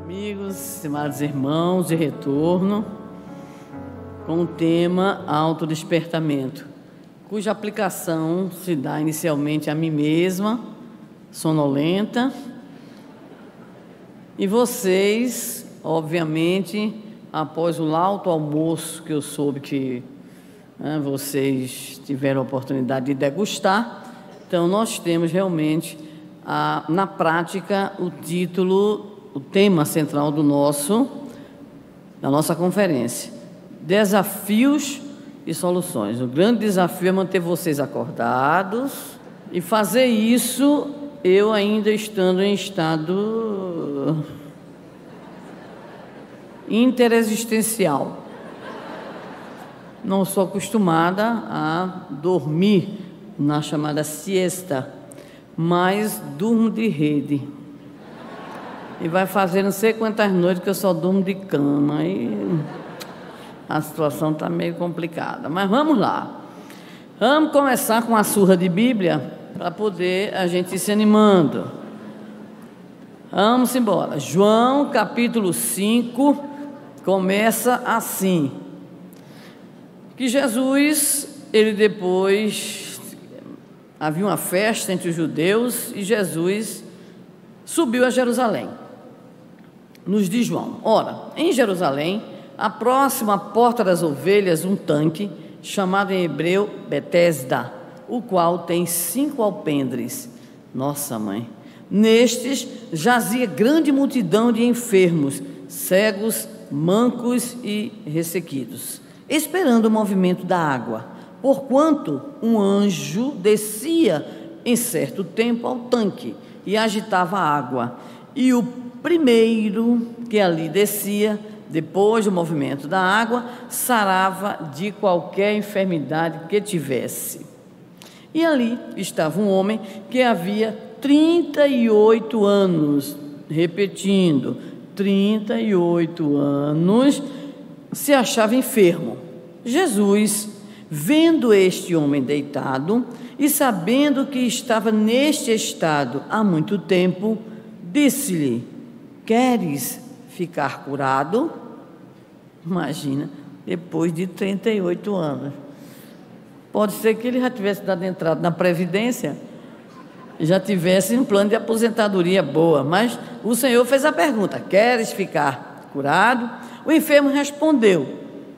Amigos, estimados irmãos de retorno, com o tema autodespertamento, cuja aplicação se dá inicialmente a mim mesma, sonolenta, e vocês, obviamente, após o lauto almoço que eu soube que vocês tiveram a oportunidade de degustar. Então nós temos realmente na prática o tema central da nossa conferência: desafios e soluções. O grande desafio é manter vocês acordados e fazer isso eu ainda estando em estado interexistencial. Não sou acostumada a dormir na chamada siesta, mas durmo de rede. E vai fazer não sei quantas noites que eu só durmo de cama. E a situação está meio complicada. Mas vamos lá. Vamos começar com a surra de Bíblia para poder a gente ir se animando. Vamos embora. João capítulo 5 começa assim: que Jesus, havia uma festa entre os judeus e Jesus subiu a Jerusalém. Nos diz João: ora, em Jerusalém, próximo à porta das ovelhas, um tanque, chamado em hebreu Betesda, o qual tem 5 alpendres. Nossa mãe! Nestes jazia grande multidão de enfermos, cegos, mancos e ressequidos, esperando o movimento da água, porquanto um anjo descia em certo tempo ao tanque e agitava a água, e o primeiro que ali descia, depois do movimento da água, sarava de qualquer enfermidade que tivesse. E ali estava um homem que havia 38 anos, repetindo, 38 anos, se achava enfermo. Jesus, vendo este homem deitado e sabendo que estava neste estado há muito tempo, disse-lhe: queres ficar curado? Imagina, depois de 38 anos. Pode ser que ele já tivesse dado entrada na Previdência, já tivesse um plano de aposentadoria boa, mas o Senhor fez a pergunta: queres ficar curado? O enfermo respondeu: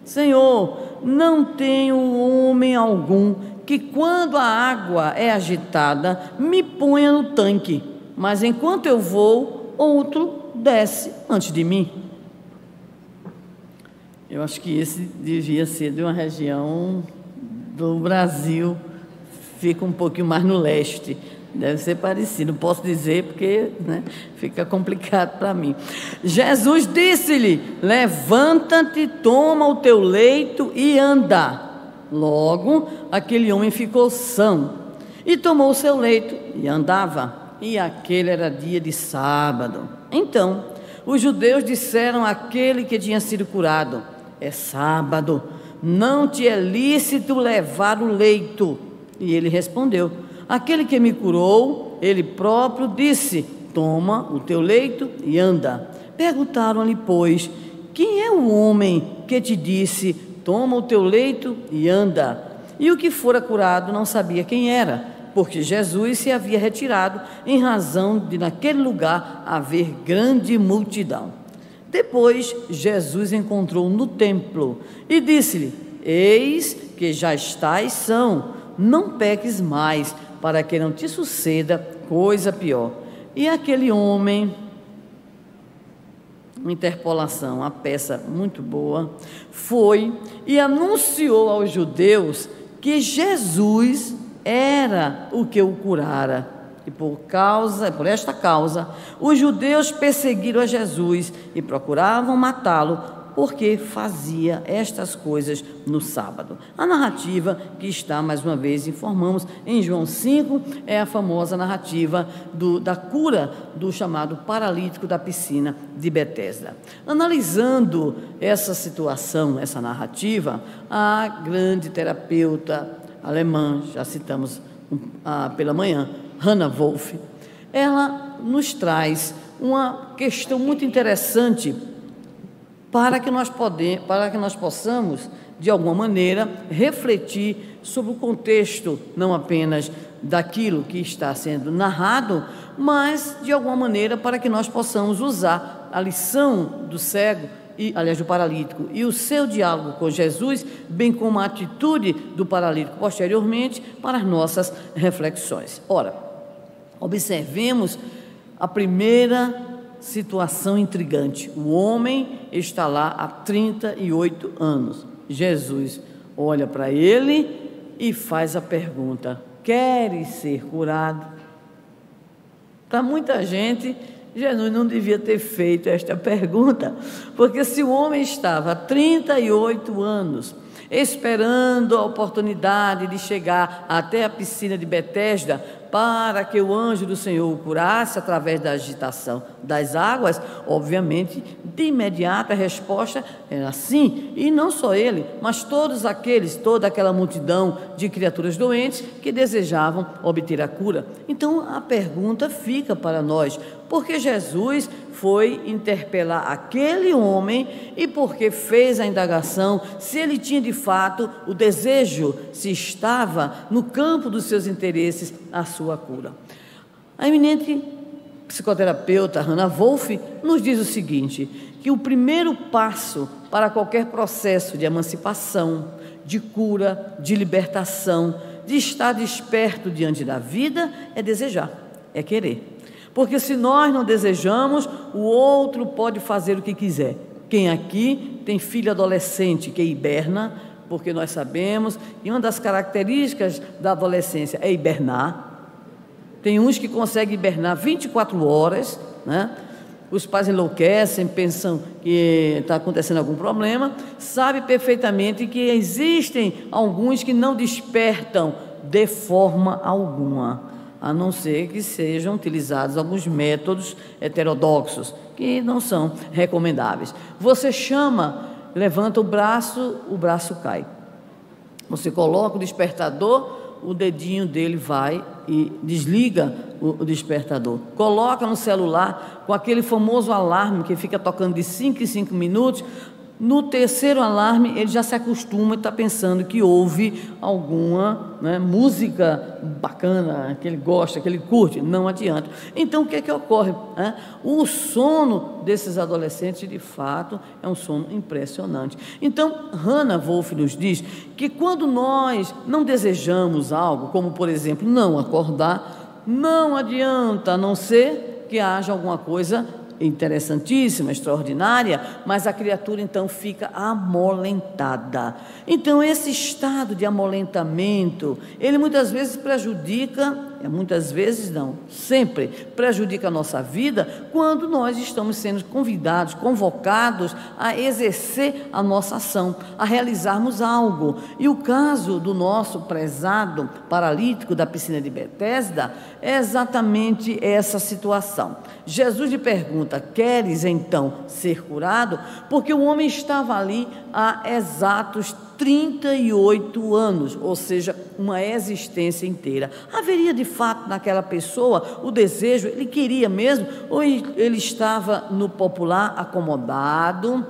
Senhor, não tenho homem algum que, quando a água é agitada, me ponha no tanque, mas enquanto eu vou, outro desce antes de mim. Eu acho que esse devia ser de uma região do Brasil, fica um pouquinho mais no leste. Deve ser parecido, não posso dizer porque fica complicado para mim. Jesus disse-lhe: levanta-te, toma o teu leito e anda. Logo, aquele homem ficou são e tomou o seu leito e andava. E aquele era dia de sábado. Então, os judeus disseram àquele que tinha sido curado: é sábado, não te é lícito levar o leito. E ele respondeu: aquele que me curou, ele próprio disse: toma o teu leito e anda. Perguntaram-lhe, pois: quem é o homem que te disse: toma o teu leito e anda? E o que fora curado não sabia quem era, porque Jesus se havia retirado, em razão de naquele lugar haver grande multidão. Depois Jesus encontrou no templo e disse-lhe: eis que já estás são, não peques mais, para que não te suceda coisa pior. E aquele homem, uma interpolação, uma peça muito boa, foi e anunciou aos judeus que Jesus era o que o curara. E por esta causa, os judeus perseguiram a Jesus e procuravam matá-lo, porque fazia estas coisas no sábado. A narrativa que está, mais uma vez, informamos, em João 5, é a famosa narrativa da cura do chamado paralítico da piscina de Betesda. Analisando essa situação, essa narrativa, a grande terapeuta alemã, já citamos pela manhã, Hannah Wolff, ela nos traz uma questão muito interessante para que nós possamos, de alguma maneira, refletir sobre o contexto, não apenas daquilo que está sendo narrado, mas, de alguma maneira, para que nós possamos usar a lição do cego, do paralítico, e o seu diálogo com Jesus, bem como a atitude do paralítico posteriormente, para as nossas reflexões. Ora, observemos a primeira situação intrigante. O homem está lá há 38 anos. Jesus olha para ele e faz a pergunta: queres ser curado? Para muita gente, Jesus não devia ter feito esta pergunta, porque se o homem estava há 38 anos esperando a oportunidade de chegar até a piscina de Betesda para que o anjo do Senhor o curasse através da agitação das águas, obviamente, de imediato a resposta era sim, e não só ele, mas toda aquela multidão de criaturas doentes que desejavam obter a cura. Então a pergunta fica para nós: por que Jesus foi interpelar aquele homem e porque fez a indagação se ele tinha de fato o desejo, se estava no campo dos seus interesses a sua cura? A eminente psicoterapeuta Hannah Wolff nos diz o seguinte, que o primeiro passo para qualquer processo de emancipação, de cura, de libertação, de estar desperto diante da vida é desejar, é querer. Porque se nós não desejamos, o outro pode fazer o que quiser. Quem aqui tem filho adolescente que hiberna, porque nós sabemos que uma das características da adolescência é hibernar. Tem uns que conseguem hibernar 24 horas, né? Os pais enlouquecem, pensam que está acontecendo algum problema, sabe perfeitamente que existem alguns que não despertam de forma alguma, a não ser que sejam utilizados alguns métodos heterodoxos, que não são recomendáveis. Você chama, levanta o braço cai. Você coloca o despertador, o dedinho dele vai e desliga o despertador. Coloca no celular com aquele famoso alarme que fica tocando de 5 em 5 minutos. No terceiro alarme, ele já se acostuma e está pensando que houve alguma música bacana, que ele gosta, que ele curte. Não adianta. Então, o que é que ocorre? O sono desses adolescentes, de fato, é um sono impressionante. Então, Hannah Wolff nos diz que quando nós não desejamos algo, como, por exemplo, não acordar, não adianta, a não ser que haja alguma coisa interessantíssima, extraordinária, mas a criatura então fica amolentada. Então esse estado de amolentamento, ele muitas vezes prejudica, muitas vezes não, sempre prejudica a nossa vida quando nós estamos sendo convidados, convocados a exercer a nossa ação, a realizarmos algo. E o caso do nosso prezado paralítico da piscina de Betesda é exatamente essa situação. Jesus lhe pergunta: queres então ser curado? Porque o homem estava ali há exatos 38 anos, ou seja, uma existência inteira. Haveria de fato naquela pessoa o desejo, ele queria mesmo, ou ele estava no popular acomodado,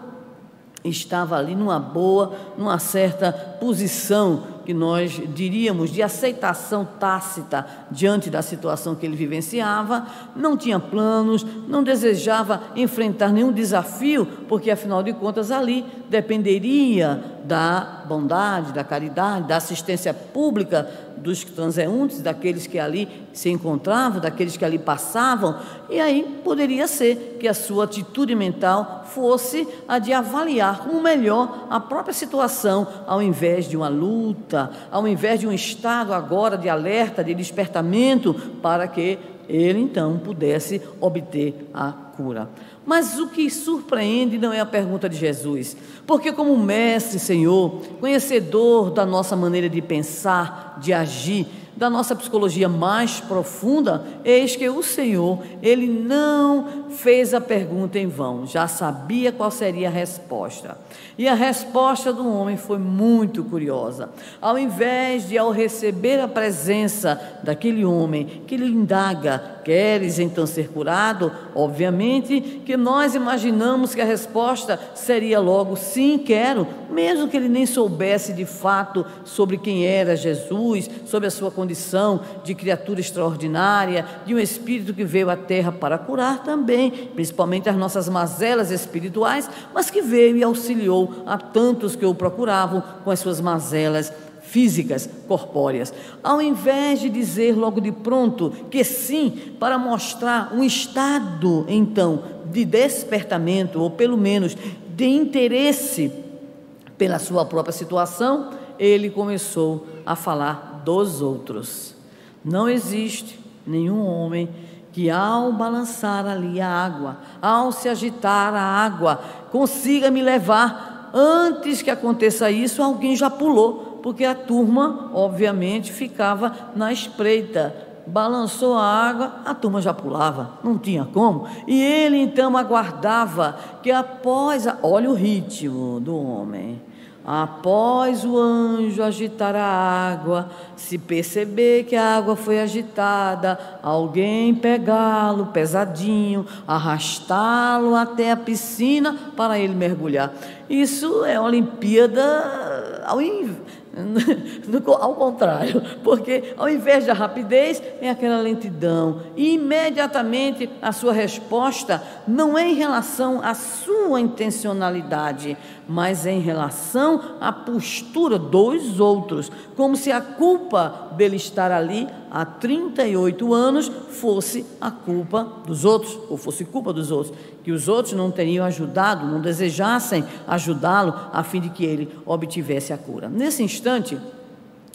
estava ali numa boa, numa certa posição que nós diríamos de aceitação tácita diante da situação que ele vivenciava, não tinha planos, não desejava enfrentar nenhum desafio, porque afinal de contas ali dependeria da bondade, da caridade, da assistência pública dos transeuntes, daqueles que ali se encontravam, daqueles que ali passavam, e aí poderia ser que a sua atitude mental fosse a de avaliar como melhor a própria situação, ao invés de uma luta, ao invés de um estado agora de alerta, de despertamento, para que ele então pudesse obter a cura. Mas o que surpreende não é a pergunta de Jesus, porque como mestre, Senhor, conhecedor da nossa maneira de pensar, de agir, da nossa psicologia mais profunda, eis que o Senhor, Ele não fez a pergunta em vão, já sabia qual seria a resposta. E a resposta do homem foi muito curiosa. Ao invés de, ao receber a presença daquele homem, que ele indaga: queres então ser curado? Obviamente que nós imaginamos que a resposta seria logo: sim, quero, mesmo que ele nem soubesse de fato sobre quem era Jesus, sobre a sua condição de criatura extraordinária, de um espírito que veio à terra para curar também, principalmente as nossas mazelas espirituais, mas que veio e auxiliou a tantos que o procuravam com as suas mazelas físicas, corpóreas. Ao invés de dizer logo de pronto que sim, para mostrar um estado então de despertamento, ou pelo menos de interesse pela sua própria situação, ele começou a falar dos outros. Não existe nenhum homem que, ao balançar ali a água, ao se agitar a água, consiga me levar. Antes que aconteça isso, alguém já pulou, porque a turma, obviamente, ficava na espreita. Balançou a água, a turma já pulava, não tinha como. E ele então aguardava que olha o ritmo do homem. Após o anjo agitar a água, se perceber que a água foi agitada, alguém pegá-lo pesadinho, arrastá-lo até a piscina para ele mergulhar. Isso é Olimpíada ao contrário, porque ao invés da rapidez é aquela lentidão, e imediatamente a sua resposta não é em relação à sua intencionalidade, mas é em relação à postura dos outros, como se a culpa dele estar ali há 38 anos fosse a culpa dos outros, ou fosse culpa dos outros, que os outros não teriam ajudado, não desejassem ajudá-lo a fim de que ele obtivesse a cura. Nesse instante,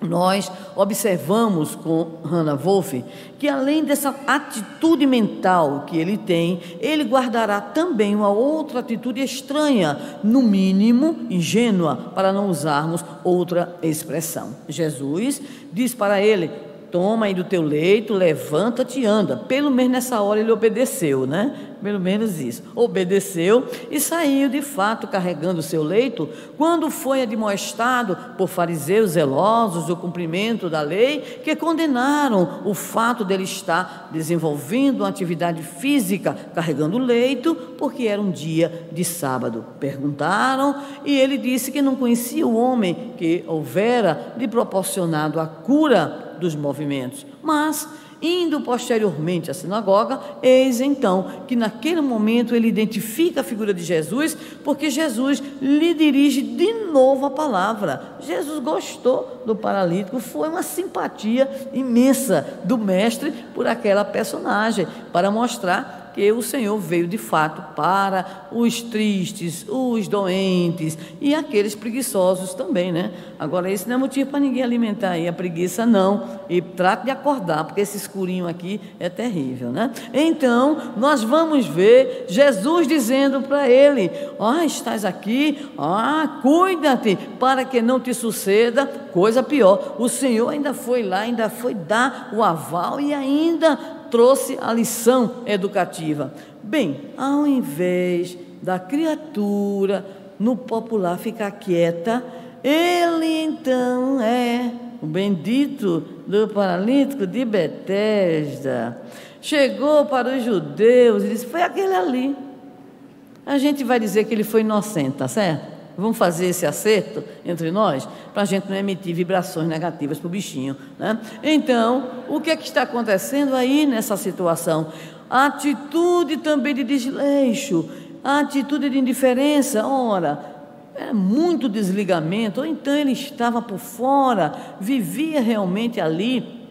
nós observamos com Hannah Wolff que, além dessa atitude mental que ele tem, ele guardará também uma outra atitude estranha, no mínimo ingênua, para não usarmos outra expressão. Jesus diz para ele: toma aí do teu leito, levanta-te e anda. Pelo menos nessa hora ele obedeceu, né? Pelo menos isso. Obedeceu e saiu de fato carregando o seu leito. Quando foi admoestado por fariseus zelosos do cumprimento da lei, que condenaram o fato dele estar desenvolvendo uma atividade física, carregando o leito, porque era um dia de sábado. Perguntaram e ele disse que não conhecia o homem que houvera lhe proporcionado a cura dos movimentos, mas indo posteriormente à sinagoga, eis então que naquele momento ele identifica a figura de Jesus, porque Jesus lhe dirige de novo a palavra. Jesus gostou do paralítico, foi uma simpatia imensa do mestre por aquela personagem, para mostrar que o Senhor veio de fato para os tristes, os doentes e aqueles preguiçosos também, né? Agora, isso não é motivo para ninguém alimentar aí a preguiça, não. E trate de acordar, porque esse escurinho aqui é terrível, né? Então, nós vamos ver Jesus dizendo para ele: estás aqui, cuida-te, para que não te suceda coisa pior. O Senhor ainda foi lá, ainda foi dar o aval e ainda trouxe a lição educativa. Bem, ao invés da criatura no popular ficar quieta, ele então é o bendito do paralítico de Betesda. Chegou para os judeus e disse: foi aquele ali. A gente vai dizer que ele foi inocente, tá certo? Vamos fazer esse acerto entre nós, para a gente não emitir vibrações negativas para o bichinho, né? Então, o que é que está acontecendo aí nessa situação? A atitude também de desleixo, a atitude de indiferença. Ora, era muito desligamento, ou então ele estava por fora, vivia realmente ali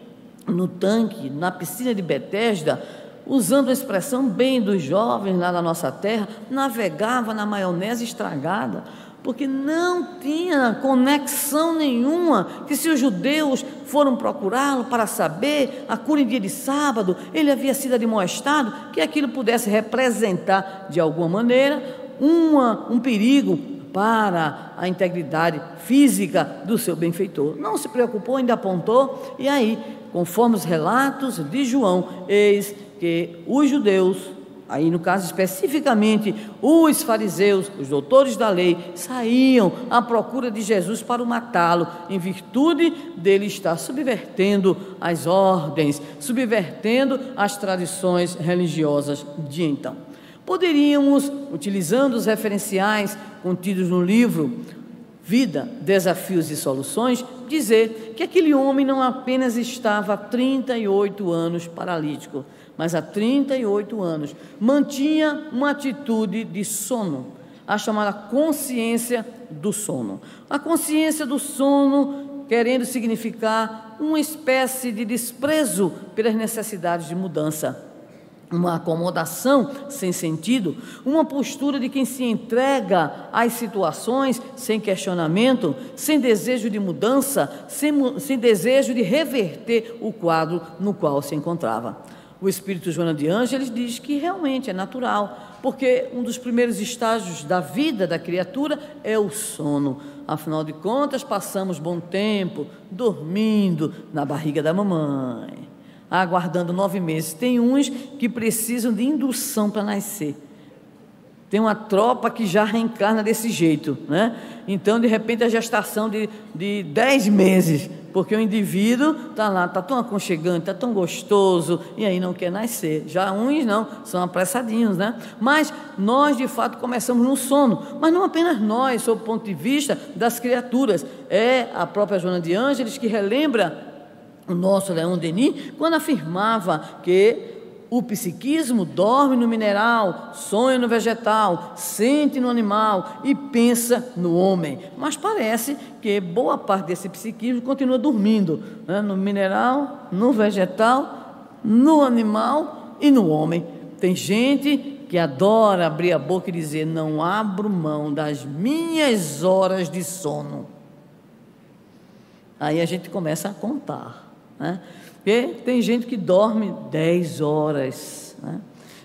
no tanque, na piscina de Betesda, usando a expressão bem dos jovens lá na nossa terra, navegava na maionese estragada, porque não tinha conexão nenhuma, que se os judeus foram procurá-lo para saber a cura em dia de sábado, ele havia sido admoestado, que aquilo pudesse representar de alguma maneira um perigo para a integridade física do seu benfeitor. Não se preocupou, ainda apontou, e aí, conforme os relatos de João, eis que os judeus, aí no caso especificamente os fariseus, os doutores da lei, saíam à procura de Jesus para o matá-lo, em virtude dele estar subvertendo as ordens, subvertendo as tradições religiosas de então. Poderíamos, utilizando os referenciais contidos no livro Vida, Desafios e Soluções, dizer que aquele homem não apenas estava há 38 anos paralítico, mas há 38 anos mantinha uma atitude de sono, a chamada consciência do sono. A consciência do sono querendo significar uma espécie de desprezo pelas necessidades de mudança, uma acomodação sem sentido, uma postura de quem se entrega às situações sem questionamento, sem desejo de mudança, sem desejo de reverter o quadro no qual se encontrava. O espírito Joana de Ângeles diz que realmente é natural, porque um dos primeiros estágios da vida da criatura é o sono. Afinal de contas, passamos bom tempo dormindo na barriga da mamãe, aguardando 9 meses. Tem uns que precisam de indução para nascer. Tem uma tropa que já reencarna desse jeito, né? Então, de repente, a gestação de 10 meses, porque o indivíduo está lá, está tão aconchegante, está tão gostoso, e aí não quer nascer. Já uns não, são apressadinhos, né? Mas nós, de fato, começamos no sono. Mas não apenas nós, sob o ponto de vista das criaturas. É a própria Joana de Ângeles que relembra o nosso Leon Denis, quando afirmava que o psiquismo dorme no mineral, sonha no vegetal, sente no animal e pensa no homem. Mas parece que boa parte desse psiquismo continua dormindo, né? No mineral, no vegetal, no animal e no homem. Tem gente que adora abrir a boca e dizer: não abro mão das minhas horas de sono. Aí a gente começa a contar, né? Porque tem gente que dorme 10 horas, né?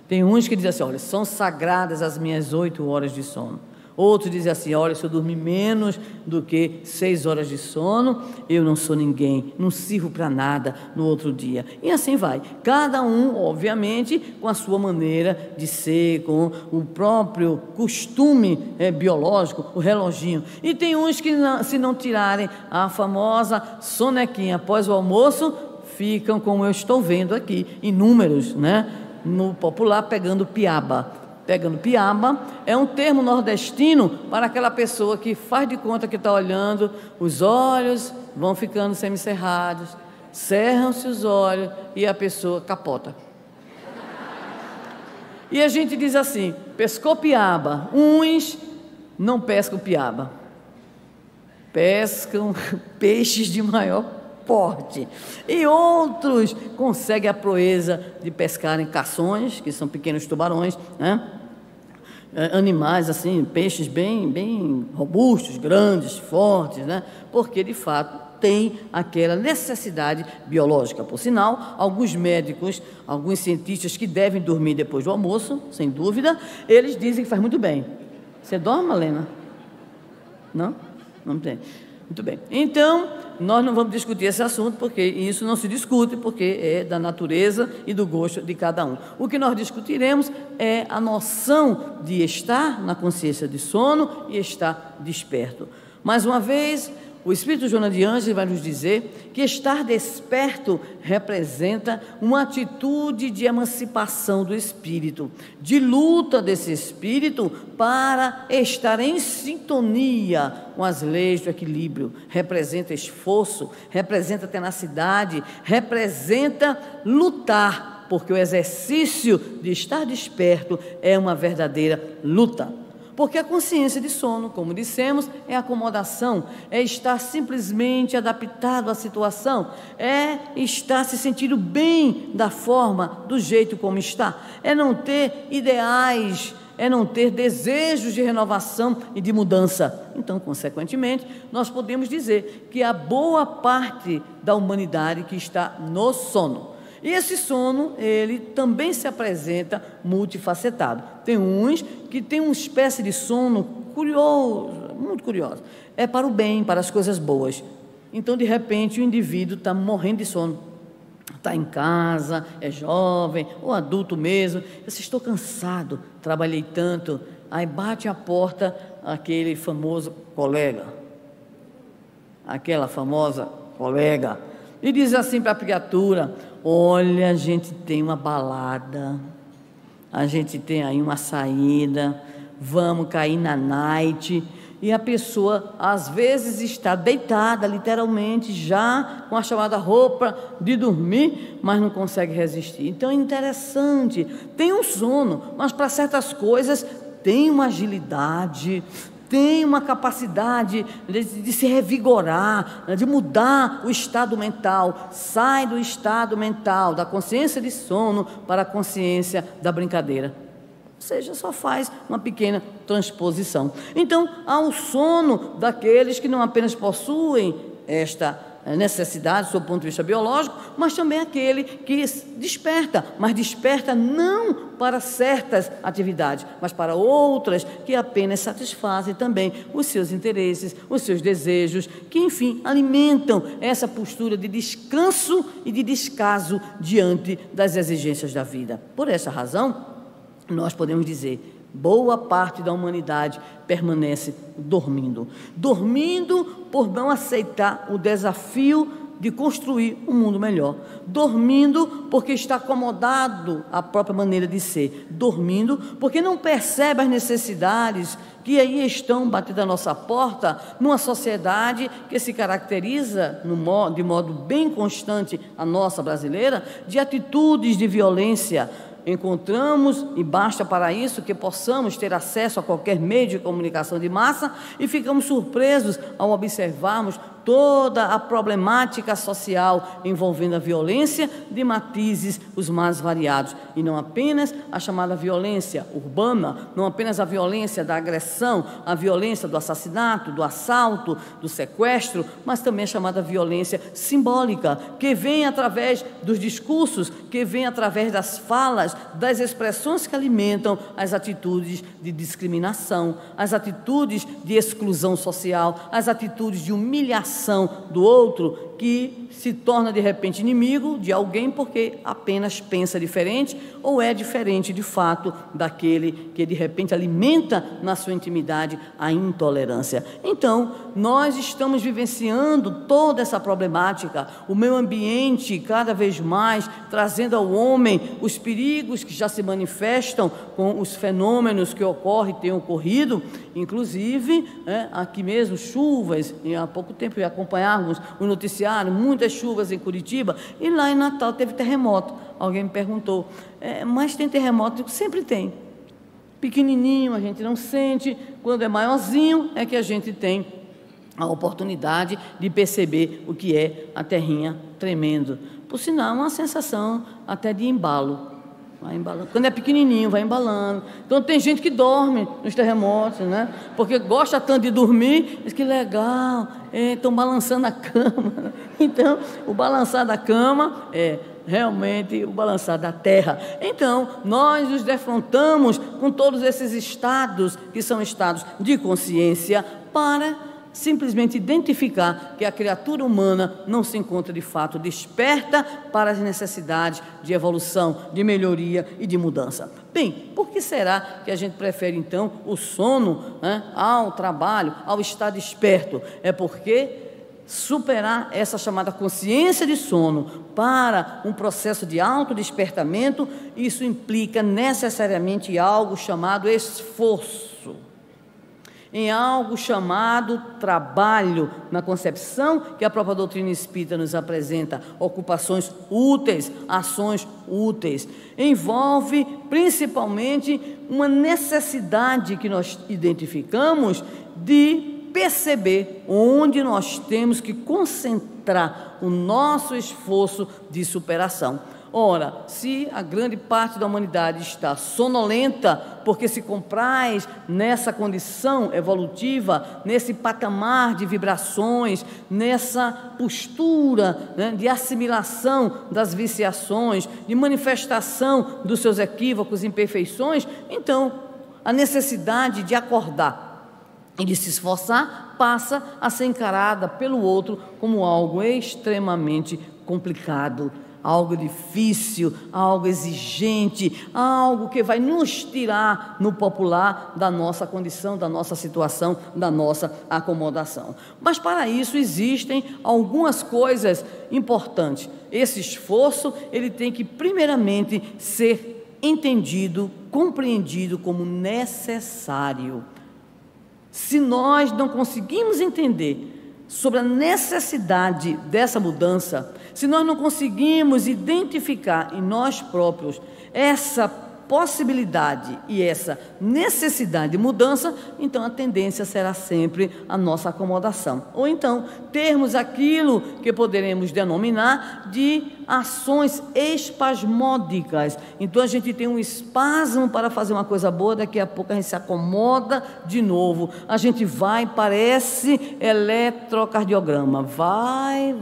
Tem uns que dizem assim: olha, são sagradas as minhas 8 horas de sono. Outros dizem assim: olha, se eu dormir menos do que 6 horas de sono, eu não sou ninguém, não sirvo para nada no outro dia. E assim vai, cada um, obviamente, com a sua maneira de ser, com o próprio costume biológico, o reloginho. E tem uns que, se não tirarem a famosa sonequinha após o almoço, ficam, como eu estou vendo aqui, inúmeros, né? No popular, pegando piaba. Pegando piaba é um termo nordestino para aquela pessoa que faz de conta que está olhando, os olhos vão ficando semicerrados, cerram-se os olhos e a pessoa capota. E a gente diz assim: pescou piaba. Uns não pescam piaba, pescam peixes de maior porte, e outros conseguem a proeza de pescarem cações, que são pequenos tubarões, né? Animais assim, peixes bem robustos, grandes, fortes, né? Porque de fato tem aquela necessidade biológica. Por sinal, alguns médicos, alguns cientistas que devem dormir depois do almoço, sem dúvida, eles dizem que faz muito bem. Você dorme, Malena? Não? Não tem. Muito bem. Então, nós não vamos discutir esse assunto, porque isso não se discute, porque é da natureza e do gosto de cada um. O que nós discutiremos é a noção de estar na consciência de sono e estar desperto. Mais uma vez, o Espírito Joana de Ângeles vai nos dizer que estar desperto representa uma atitude de emancipação do espírito, de luta desse espírito para estar em sintonia com as leis do equilíbrio. Representa esforço, representa tenacidade, representa lutar, porque o exercício de estar desperto é uma verdadeira luta. Porque a consciência de sono, como dissemos, é acomodação, é estar simplesmente adaptado à situação, é estar se sentindo bem da forma, do jeito como está, é não ter ideais, é não ter desejos de renovação e de mudança. Então, consequentemente, nós podemos dizer que a boa parte da humanidade que está no sono. E esse sono, ele também se apresenta multifacetado. Tem uns que têm uma espécie de sono curioso, muito curioso. É para o bem, para as coisas boas. Então, de repente, o indivíduo está morrendo de sono, está em casa, é jovem, ou adulto mesmo, eu estou cansado, trabalhei tanto, aí bate a porta aquele famoso colega, aquela famosa colega, e diz assim para a criatura: olha, a gente tem uma balada, a gente tem aí uma saída, vamos cair na night. E a pessoa às vezes está deitada, literalmente, já com a chamada roupa de dormir, mas não consegue resistir. Então é interessante, tem um sono, mas para certas coisas tem uma agilidade, tem uma capacidade de se revigorar, de mudar o estado mental. Sai do estado mental da consciência de sono para a consciência da brincadeira. Ou seja, só faz uma pequena transposição. Então, há o sono daqueles que não apenas possuem esta necessidade, do ponto de vista biológico, mas também aquele que desperta, mas desperta não para certas atividades, mas para outras que apenas satisfazem também os seus interesses, os seus desejos, que enfim alimentam essa postura de descanso e de descaso diante das exigências da vida. Por essa razão, nós podemos dizer: boa parte da humanidade permanece dormindo. Dormindo por não aceitar o desafio de construir um mundo melhor. Dormindo porque está acomodado à própria maneira de ser. Dormindo porque não percebe as necessidades que aí estão batendo à nossa porta, numa sociedade que se caracteriza de modo bem constante, a nossa brasileira, de atitudes de violência. Encontramos, e basta para isso que possamos ter acesso a qualquer meio de comunicação de massa, e ficamos surpresos ao observarmos toda a problemática social envolvendo a violência de matizes os mais variados, e não apenas a chamada violência urbana, não apenas a violência da agressão, a violência do assassinato, do assalto, do sequestro, mas também a chamada violência simbólica, que vem através dos discursos, que vem através das falas, das expressões que alimentam as atitudes de discriminação, as atitudes de exclusão social, as atitudes de humilhação do outro, que se torna de repente inimigo de alguém porque apenas pensa diferente ou é diferente de fato daquele que de repente alimenta na sua intimidade a intolerância. Então, nós estamos vivenciando toda essa problemática, o meio ambiente cada vez mais trazendo ao homem os perigos que já se manifestam com os fenômenos que ocorrem e têm ocorrido, inclusive aqui mesmo chuvas, e há pouco tempo acompanharmos o noticiário, muitas chuvas em Curitiba, e lá em Natal teve terremoto. Alguém me perguntou: mas tem terremoto? Eu digo: sempre tem. Pequenininho a gente não sente, quando é maiorzinho é que a gente tem a oportunidade de perceber o que é a terrinha tremendo. Por sinal, uma sensação até de embalo. Vai embalando. Quando é pequenininho, vai embalando. Então tem gente que dorme nos terremotos, né? Porque gosta tanto de dormir, diz que legal, estão balançando a cama. Então, o balançar da cama é realmente o balançar da terra. Então, nós nos defrontamos com todos esses estados, que são estados de consciência, para simplesmente identificar que a criatura humana não se encontra de fato desperta para as necessidades de evolução, de melhoria e de mudança. Bem, por que será que a gente prefere então o sono ao trabalho, ao estar desperto? É porque superar essa chamada consciência de sono para um processo de autodespertamento, isso implica necessariamente algo chamado esforço, em algo chamado trabalho, na concepção que a própria doutrina espírita nos apresenta, ocupações úteis, ações úteis. Envolve principalmente uma necessidade que nós identificamos de perceber onde nós temos que concentrar o nosso esforço de superação. Ora, se a grande parte da humanidade está sonolenta, porque se compraz nessa condição evolutiva, nesse patamar de vibrações, nessa postura de assimilação das viciações, de manifestação dos seus equívocos e imperfeições, então a necessidade de acordar e de se esforçar passa a ser encarada pelo outro como algo extremamente complicado, algo difícil, algo exigente, algo que vai nos tirar no popular da nossa condição, da nossa situação, da nossa acomodação. Mas para isso existem algumas coisas importantes. Esse esforço, ele tem que primeiramente ser entendido, compreendido como necessário. Se nós não conseguimos entender sobre a necessidade dessa mudança, se nós não conseguimos identificar em nós próprios essa possibilidade e essa necessidade de mudança, então a tendência será sempre a nossa acomodação. Ou então, termos aquilo que poderemos denominar de ações espasmódicas. Então a gente tem um espasmo para fazer uma coisa boa, daqui a pouco a gente se acomoda de novo. A gente vai, parece eletrocardiograma, vai,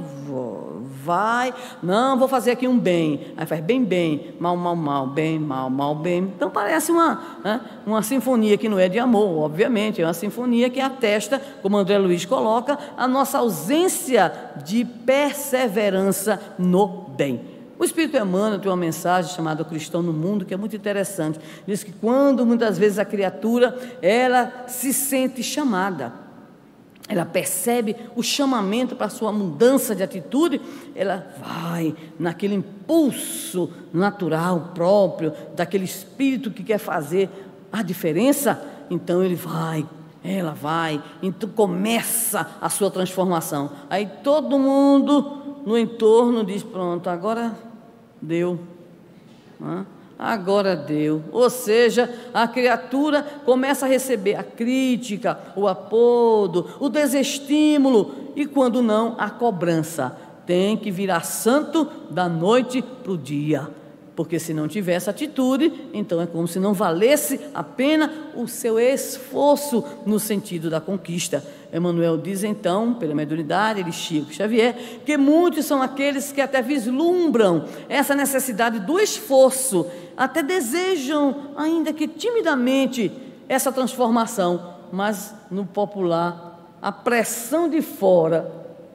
não, vou fazer aqui um bem, aí faz bem, mal, bem, mal, bem. Então parece uma sinfonia que não é de amor, obviamente, é uma sinfonia que atesta, como André Luiz coloca, a nossa ausência de perseverança no bem. O Espírito Emmanuel tem uma mensagem chamada O Cristão no Mundo, que é muito interessante. Diz que quando muitas vezes a criatura, ela se sente chamada, ela percebe o chamamento para a sua mudança de atitude, ela vai naquele impulso natural próprio, daquele espírito que quer fazer a diferença, então ela vai, então começa a sua transformação. Aí todo mundo no entorno diz, pronto, agora deu, agora deu. Ou seja, a criatura começa a receber a crítica, o apodo, o desestímulo e, quando não, a cobrança. Tem que virar santo da noite para o dia, porque se não tiver essa atitude, então é como se não valesse a pena o seu esforço no sentido da conquista. Emmanuel diz então, pela mediunidade de Chico Xavier, que muitos são aqueles que até vislumbram essa necessidade do esforço, até desejam, ainda que timidamente, essa transformação, mas no popular a pressão de fora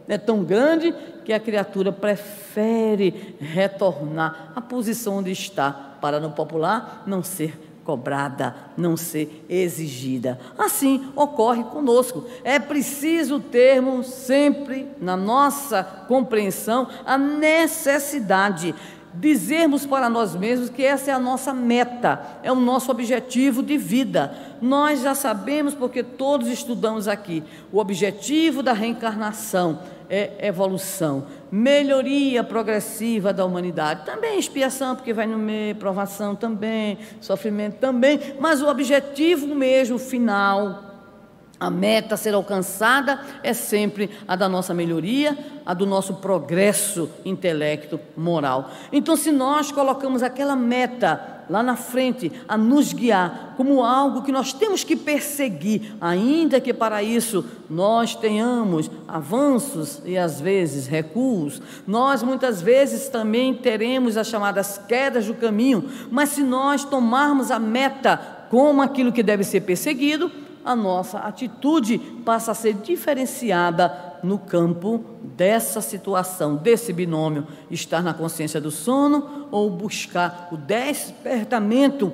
é tão grande que a criatura prefere retornar à posição onde está, para no popular não ser cobrada, não ser exigida. Assim ocorre conosco. É preciso termos sempre na nossa compreensão a necessidade, dizermos para nós mesmos que essa é a nossa meta, é o nosso objetivo de vida. Nós já sabemos, porque todos estudamos aqui, o objetivo da reencarnação é evolução, melhoria progressiva da humanidade, também expiação, porque vai no meio, provação também, sofrimento também, mas o objetivo mesmo final, a meta a ser alcançada é sempre a da nossa melhoria, a do nosso progresso intelecto moral. Então, se nós colocamos aquela meta lá na frente a nos guiar como algo que nós temos que perseguir, ainda que para isso nós tenhamos avanços e às vezes recuos, nós muitas vezes também teremos as chamadas quedas do caminho, mas se nós tomarmos a meta como aquilo que deve ser perseguido, a nossa atitude passa a ser diferenciada no campo dessa situação, desse binômio, estar na consciência do sono ou buscar o despertamento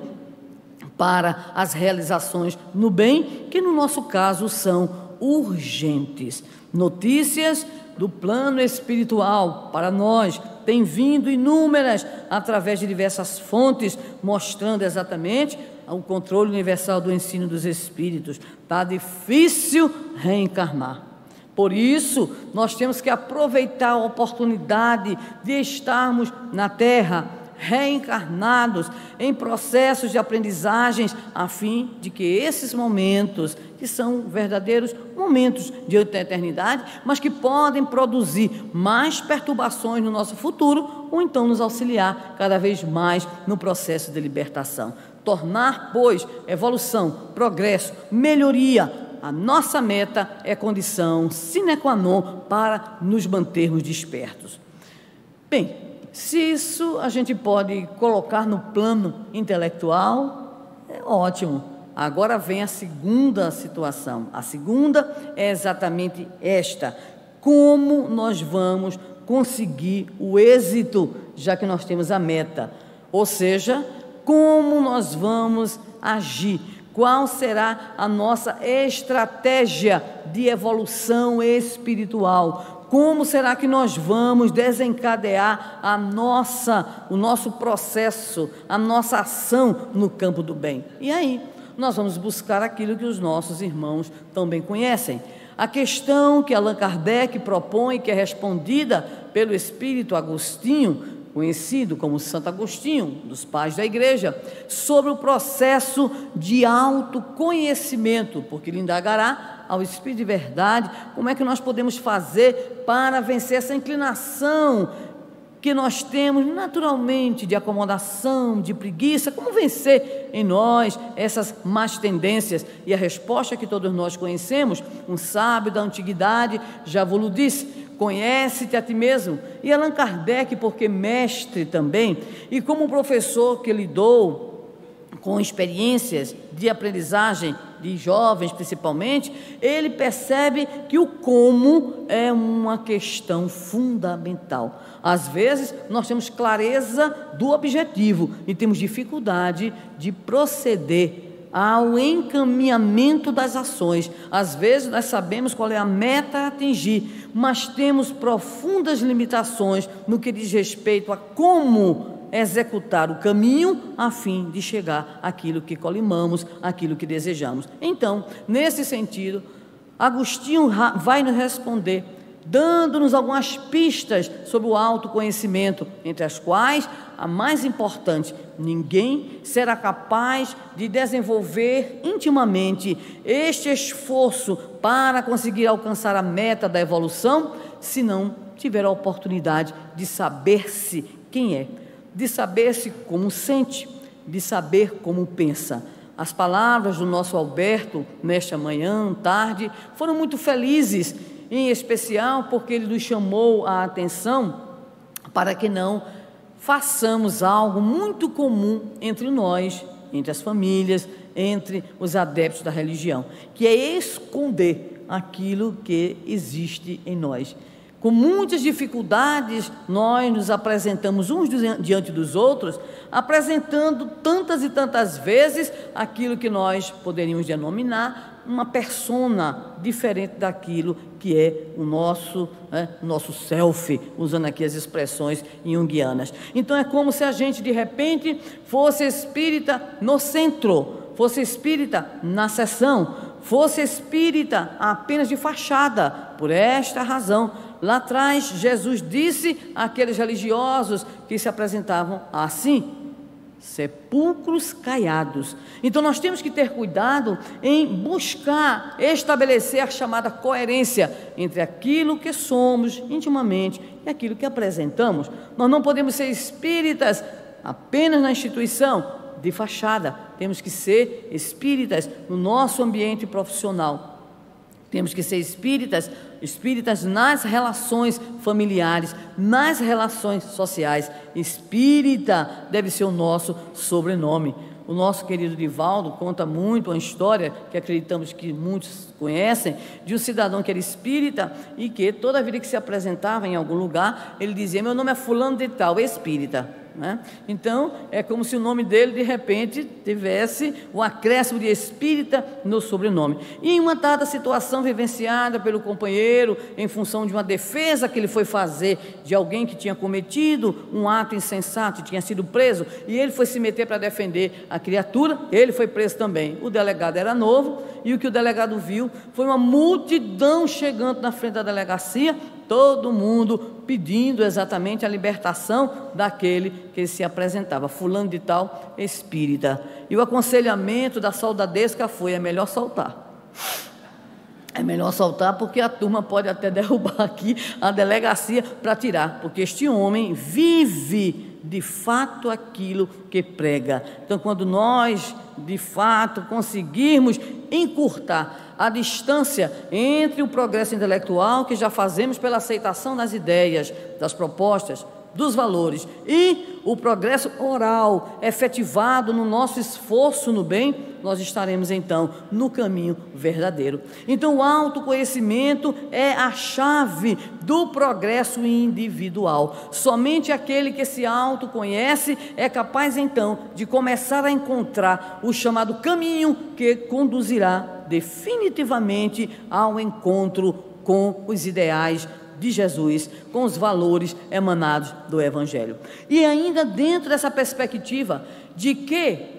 para as realizações no bem, que no nosso caso são urgentes. Notícias do plano espiritual para nós têm vindo inúmeras através de diversas fontes, mostrando exatamente o controle universal do ensino dos espíritos. Está difícil reencarnar. Por isso, nós temos que aproveitar a oportunidade de estarmos na Terra, reencarnados, em processos de aprendizagens, a fim de que esses momentos, que são verdadeiros momentos de eternidade, mas que podem produzir mais perturbações no nosso futuro, ou então nos auxiliar cada vez mais no processo de libertação. Tornar, pois, evolução, progresso, melhoria, a nossa meta é condição sine qua non para nos mantermos despertos. Bem, se isso a gente pode colocar no plano intelectual, é ótimo. Agora vem a segunda situação. A segunda é exatamente esta: como nós vamos conseguir o êxito, já que nós temos a meta. Ou seja, como nós vamos agir? Qual será a nossa estratégia de evolução espiritual? Como será que nós vamos desencadear o nosso processo, a nossa ação no campo do bem? E aí, nós vamos buscar aquilo que os nossos irmãos também conhecem. A questão que Allan Kardec propõe, que é respondida pelo Espírito Agostinho, conhecido como Santo Agostinho, dos pais da igreja, sobre o processo de autoconhecimento, porque ele indagará ao Espírito de verdade como é que nós podemos fazer para vencer essa inclinação que nós temos naturalmente de acomodação, de preguiça, como vencer em nós essas más tendências. E a resposta que todos nós conhecemos, um sábio da antiguidade já vos disse: conhece-te a ti mesmo. E Allan Kardec, porque mestre também, e como professor que lidou com experiências de aprendizagem de jovens principalmente, ele percebe que o como é uma questão fundamental. Às vezes nós temos clareza do objetivo e temos dificuldade de proceder ao encaminhamento das ações. Às vezes nós sabemos qual é a meta a atingir, mas temos profundas limitações no que diz respeito a como executar o caminho a fim de chegar àquilo que colimamos, àquilo que desejamos. Então, nesse sentido, Agostinho vai nos responder, dando-nos algumas pistas sobre o autoconhecimento, entre as quais a mais importante: ninguém será capaz de desenvolver intimamente este esforço para conseguir alcançar a meta da evolução, se não tiver a oportunidade de saber-se quem é, de saber-se como sente, de saber como pensa. As palavras do nosso Alberto, nesta manhã, tarde, foram muito felizes, em especial porque ele nos chamou a atenção para que não façamos algo muito comum entre nós, entre as famílias, entre os adeptos da religião, que é esconder aquilo que existe em nós. Com muitas dificuldades, nós nos apresentamos uns diante dos outros, apresentando tantas e tantas vezes aquilo que nós poderíamos denominar uma persona diferente daquilo que é o nosso self, usando aqui as expressões junguianas. Então é como se a gente de repente fosse espírita no centro, fosse espírita na sessão, fosse espírita apenas de fachada. Por esta razão, lá atrás, Jesus disse àqueles religiosos que se apresentavam assim: sepulcros caiados. Então nós temos que ter cuidado em buscar estabelecer a chamada coerência entre aquilo que somos intimamente e aquilo que apresentamos. Nós não podemos ser espíritas apenas na instituição, de fachada. Temos que ser espíritas no nosso ambiente profissional. Temos que ser espíritas nas relações familiares, nas relações sociais. Espírita deve ser o nosso sobrenome. O nosso querido Divaldo conta muito uma história que acreditamos que muitos conhecem, de um cidadão que era espírita e que toda vida que se apresentava em algum lugar, ele dizia: meu nome é fulano de tal, espírita. Então é como se o nome dele de repente tivesse o acréscimo de espírita no sobrenome. E em uma dada situação vivenciada pelo companheiro, em função de uma defesa que ele foi fazer de alguém que tinha cometido um ato insensato, tinha sido preso, e ele foi se meter para defender a criatura, ele foi preso também. O delegado era novo, e o que o delegado viu foi uma multidão chegando na frente da delegacia, todo mundo pedindo exatamente a libertação daquele que se apresentava, fulano de tal, espírita. E o aconselhamento da soldadesca foi: é melhor soltar. É melhor soltar, porque a turma pode até derrubar aqui a delegacia para tirar, porque este homem vive de fato aquilo que prega. Então, quando nós de fato conseguirmos encurtar a distância entre o progresso intelectual que já fazemos pela aceitação das ideias, das propostas, dos valores, e o progresso moral efetivado no nosso esforço no bem, nós estaremos então no caminho verdadeiro. Então o autoconhecimento é a chave do progresso individual. Somente aquele que se autoconhece é capaz então de começar a encontrar o chamado caminho que conduzirá definitivamente ao encontro com os ideais de Jesus, com os valores emanados do Evangelho. E ainda dentro dessa perspectiva de que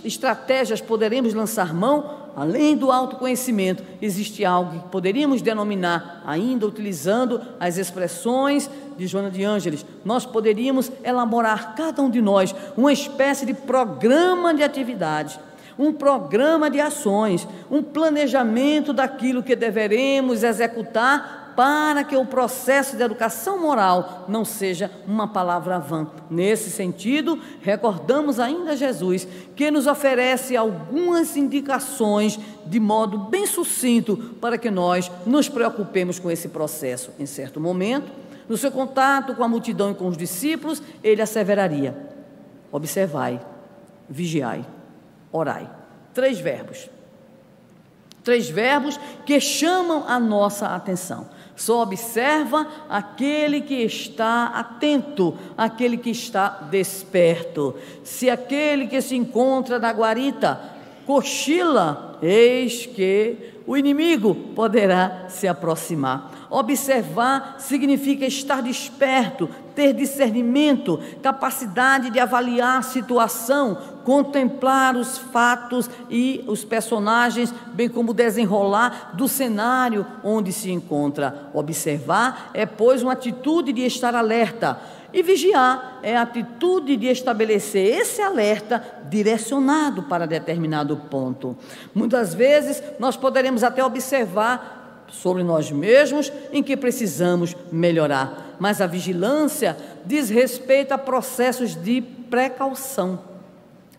estratégias poderemos lançar mão, além do autoconhecimento, existe algo que poderíamos denominar, ainda utilizando as expressões de Joana de Ângeles, nós poderíamos elaborar, cada um de nós, uma espécie de programa de atividades, um programa de ações, um planejamento daquilo que deveremos executar para que o processo de educação moral não seja uma palavra vã. Nesse sentido, recordamos ainda Jesus, que nos oferece algumas indicações de modo bem sucinto para que nós nos preocupemos com esse processo. Em certo momento, no seu contato com a multidão e com os discípulos, ele asseveraria: observai, vigiai, orai. 3 verbos. 3 verbos que chamam a nossa atenção. Só observa aquele que está atento, aquele que está desperto. Se aquele que se encontra na guarita cochila, eis que o inimigo poderá se aproximar. Observar significa estar desperto, ter discernimento, capacidade de avaliar a situação, contemplar os fatos e os personagens, bem como o desenrolar do cenário onde se encontra. Observar é, pois, uma atitude de estar alerta, e vigiar é a atitude de estabelecer esse alerta direcionado para determinado ponto. Muitas vezes nós poderemos até observar sobre nós mesmos em que precisamos melhorar, mas a vigilância diz respeito a processos de precaução,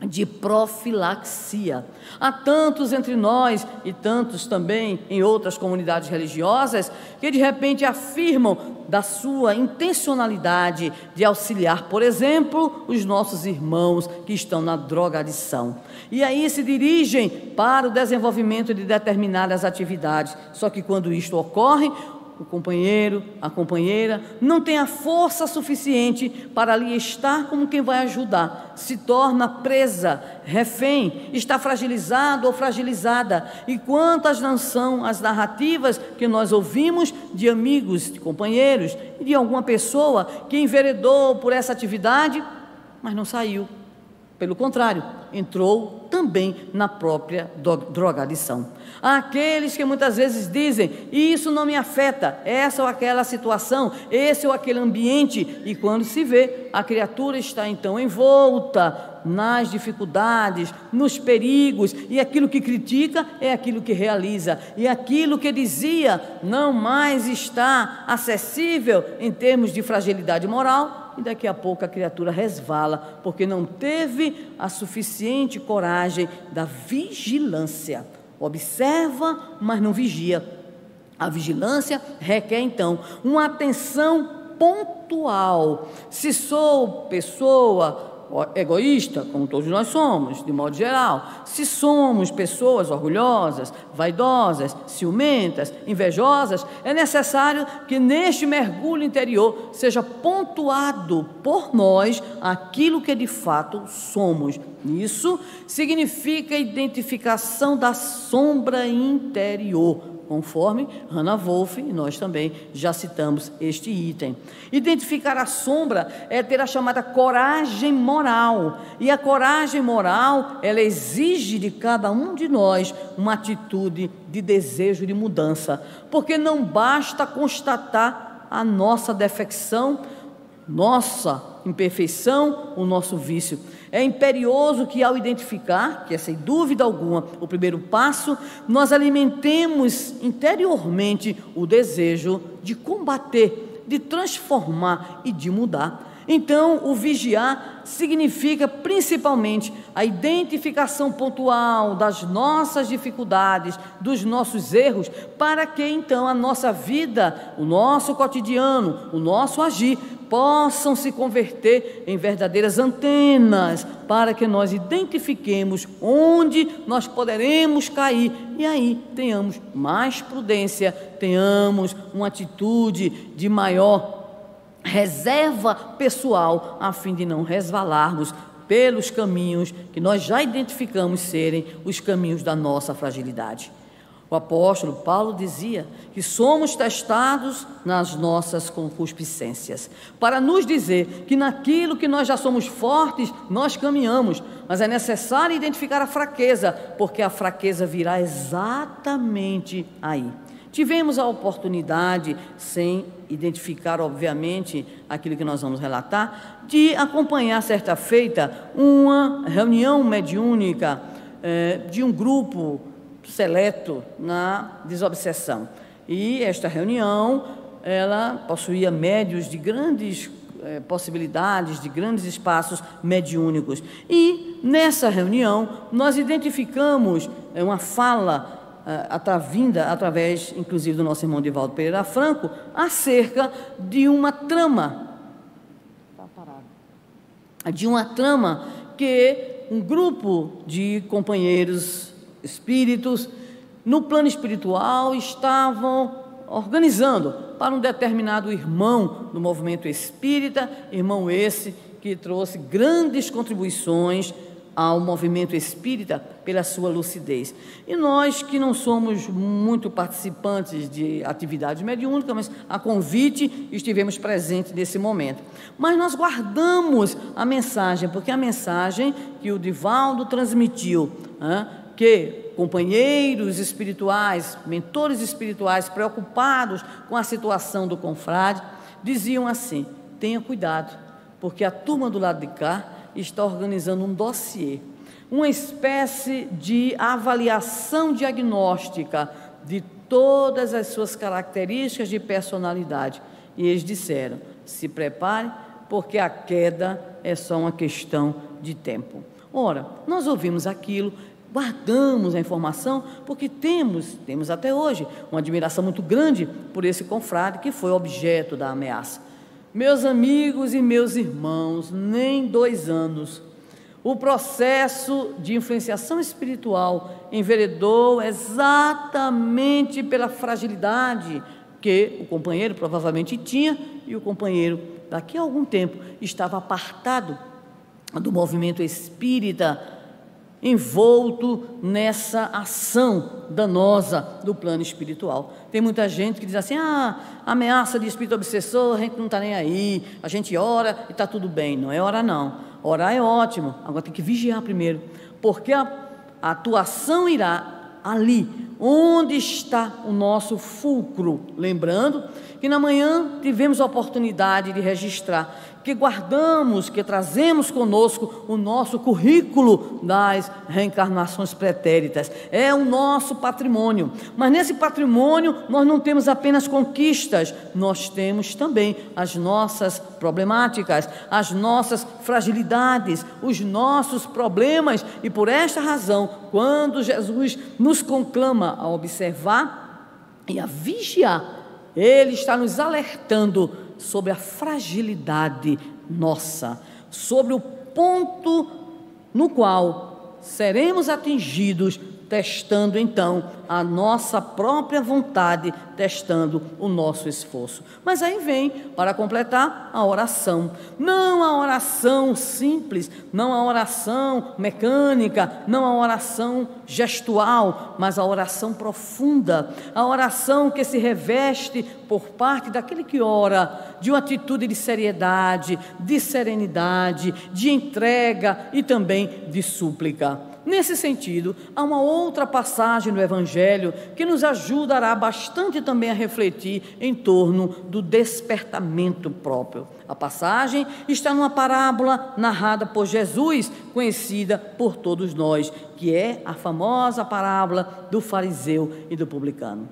de profilaxia. Há tantos entre nós e tantos também em outras comunidades religiosas que de repente afirmam da sua intencionalidade de auxiliar, por exemplo, os nossos irmãos que estão na drogadição. E aí se dirigem para o desenvolvimento de determinadas atividades. Só que quando isto ocorre, o companheiro, a companheira, não tem a força suficiente para ali estar como quem vai ajudar, se torna presa, refém, está fragilizado ou fragilizada. E quantas não são as narrativas que nós ouvimos de amigos, de companheiros e de alguma pessoa que enveredou por essa atividade, mas não saiu. Pelo contrário, entrou também na própria drogadição. Há aqueles que muitas vezes dizem: isso não me afeta, essa ou aquela situação, esse ou aquele ambiente, e quando se vê, a criatura está então envolta nas dificuldades, nos perigos, e aquilo que critica é aquilo que realiza, e aquilo que dizia não mais está acessível em termos de fragilidade moral, e daqui a pouco a criatura resvala, porque não teve a suficiente coragem da vigilância. Observa, mas não vigia. A vigilância requer então uma atenção pontual. Se sou pessoa egoísta, como todos nós somos, de modo geral, se somos pessoas orgulhosas, vaidosas, ciumentas, invejosas, é necessário que neste mergulho interior seja pontuado por nós aquilo que de fato somos. Isso significa identificação da sombra interior, conforme Hannah Wolff, e nós também já citamos este item. Identificar a sombra é ter a chamada coragem moral, e a coragem moral, ela exige de cada um de nós uma atitude de desejo de mudança, porque não basta constatar a nossa defecção, nossa imperfeição, o nosso vício. É imperioso que, ao identificar, que é sem dúvida alguma o primeiro passo, nós alimentemos interiormente o desejo de combater, de transformar e de mudar. Então, o vigiar significa principalmente a identificação pontual das nossas dificuldades, dos nossos erros, para que então a nossa vida, o nosso cotidiano, o nosso agir possam se converter em verdadeiras antenas, para que nós identifiquemos onde nós poderemos cair e aí tenhamos mais prudência, tenhamos uma atitude de maior reserva pessoal, a fim de não resvalarmos pelos caminhos que nós já identificamos serem os caminhos da nossa fragilidade. O apóstolo Paulo dizia que somos testados nas nossas concupiscências, para nos dizer que naquilo que nós já somos fortes, nós caminhamos, mas é necessário identificar a fraqueza, porque a fraqueza virá exatamente aí. Tivemos a oportunidade, sem identificar, obviamente, aquilo que nós vamos relatar, de acompanhar certa feita uma reunião mediúnica de um grupo seleto na desobsessão. E esta reunião, ela possuía médios de grandes possibilidades, de grandes espaços mediúnicos. E nessa reunião nós identificamos uma fala vinda através, inclusive, do nosso irmão Divaldo Pereira Franco, acerca de uma trama, que um grupo de companheiros espíritos no plano espiritual estavam organizando para um determinado irmão do movimento espírita, irmão esse que trouxe grandes contribuições ao movimento espírita pela sua lucidez. E nós que não somos muito participantes de atividades mediúnicas, mas a convite estivemos presentes nesse momento. Mas nós guardamos a mensagem, porque a mensagem que o Divaldo transmitiu, que companheiros espirituais, mentores espirituais preocupados com a situação do confrade, diziam assim: tenha cuidado, porque a turma do lado de cá está organizando um dossiê, uma espécie de avaliação diagnóstica de todas as suas características de personalidade. E eles disseram: se prepare, porque a queda é só uma questão de tempo. Ora, nós ouvimos aquilo, guardamos a informação, porque temos até hoje uma admiração muito grande por esse confrade que foi objeto da ameaça. Meus amigos e meus irmãos, nem 2 anos, o processo de influenciação espiritual enveredou exatamente pela fragilidade que o companheiro provavelmente tinha, e o companheiro, daqui a algum tempo, estava apartado do movimento espírita, envolto nessa ação danosa do plano espiritual. Tem muita gente que diz assim: ameaça de espírito obsessor, a gente não está nem aí, a gente ora e está tudo bem. Não é orar não, orar é ótimo, agora tem que vigiar primeiro, porque a atuação irá ali onde está o nosso fulcro. Lembrando que na manhã tivemos a oportunidade de registrar que guardamos, que trazemos conosco o nosso currículo das reencarnações pretéritas, é o nosso patrimônio. Mas nesse patrimônio nós não temos apenas conquistas, nós temos também as nossas problemáticas, as nossas fragilidades, os nossos problemas. E por esta razão, quando Jesus nos conclama a observar e a vigiar, Ele está nos alertando sobre a fragilidade nossa, sobre o ponto no qual seremos atingidos, testando então a nossa própria vontade, testando o nosso esforço. Mas aí vem, para completar, a oração. Não a oração simples, não a oração mecânica, não a oração gestual, mas a oração profunda, a oração que se reveste por parte daquele que ora de uma atitude de seriedade, de serenidade, de entrega e também de súplica. Nesse sentido, há uma outra passagem do Evangelho que nos ajudará bastante também a refletir em torno do despertamento próprio. A passagem está numa parábola narrada por Jesus, conhecida por todos nós, que é a famosa parábola do fariseu e do publicano.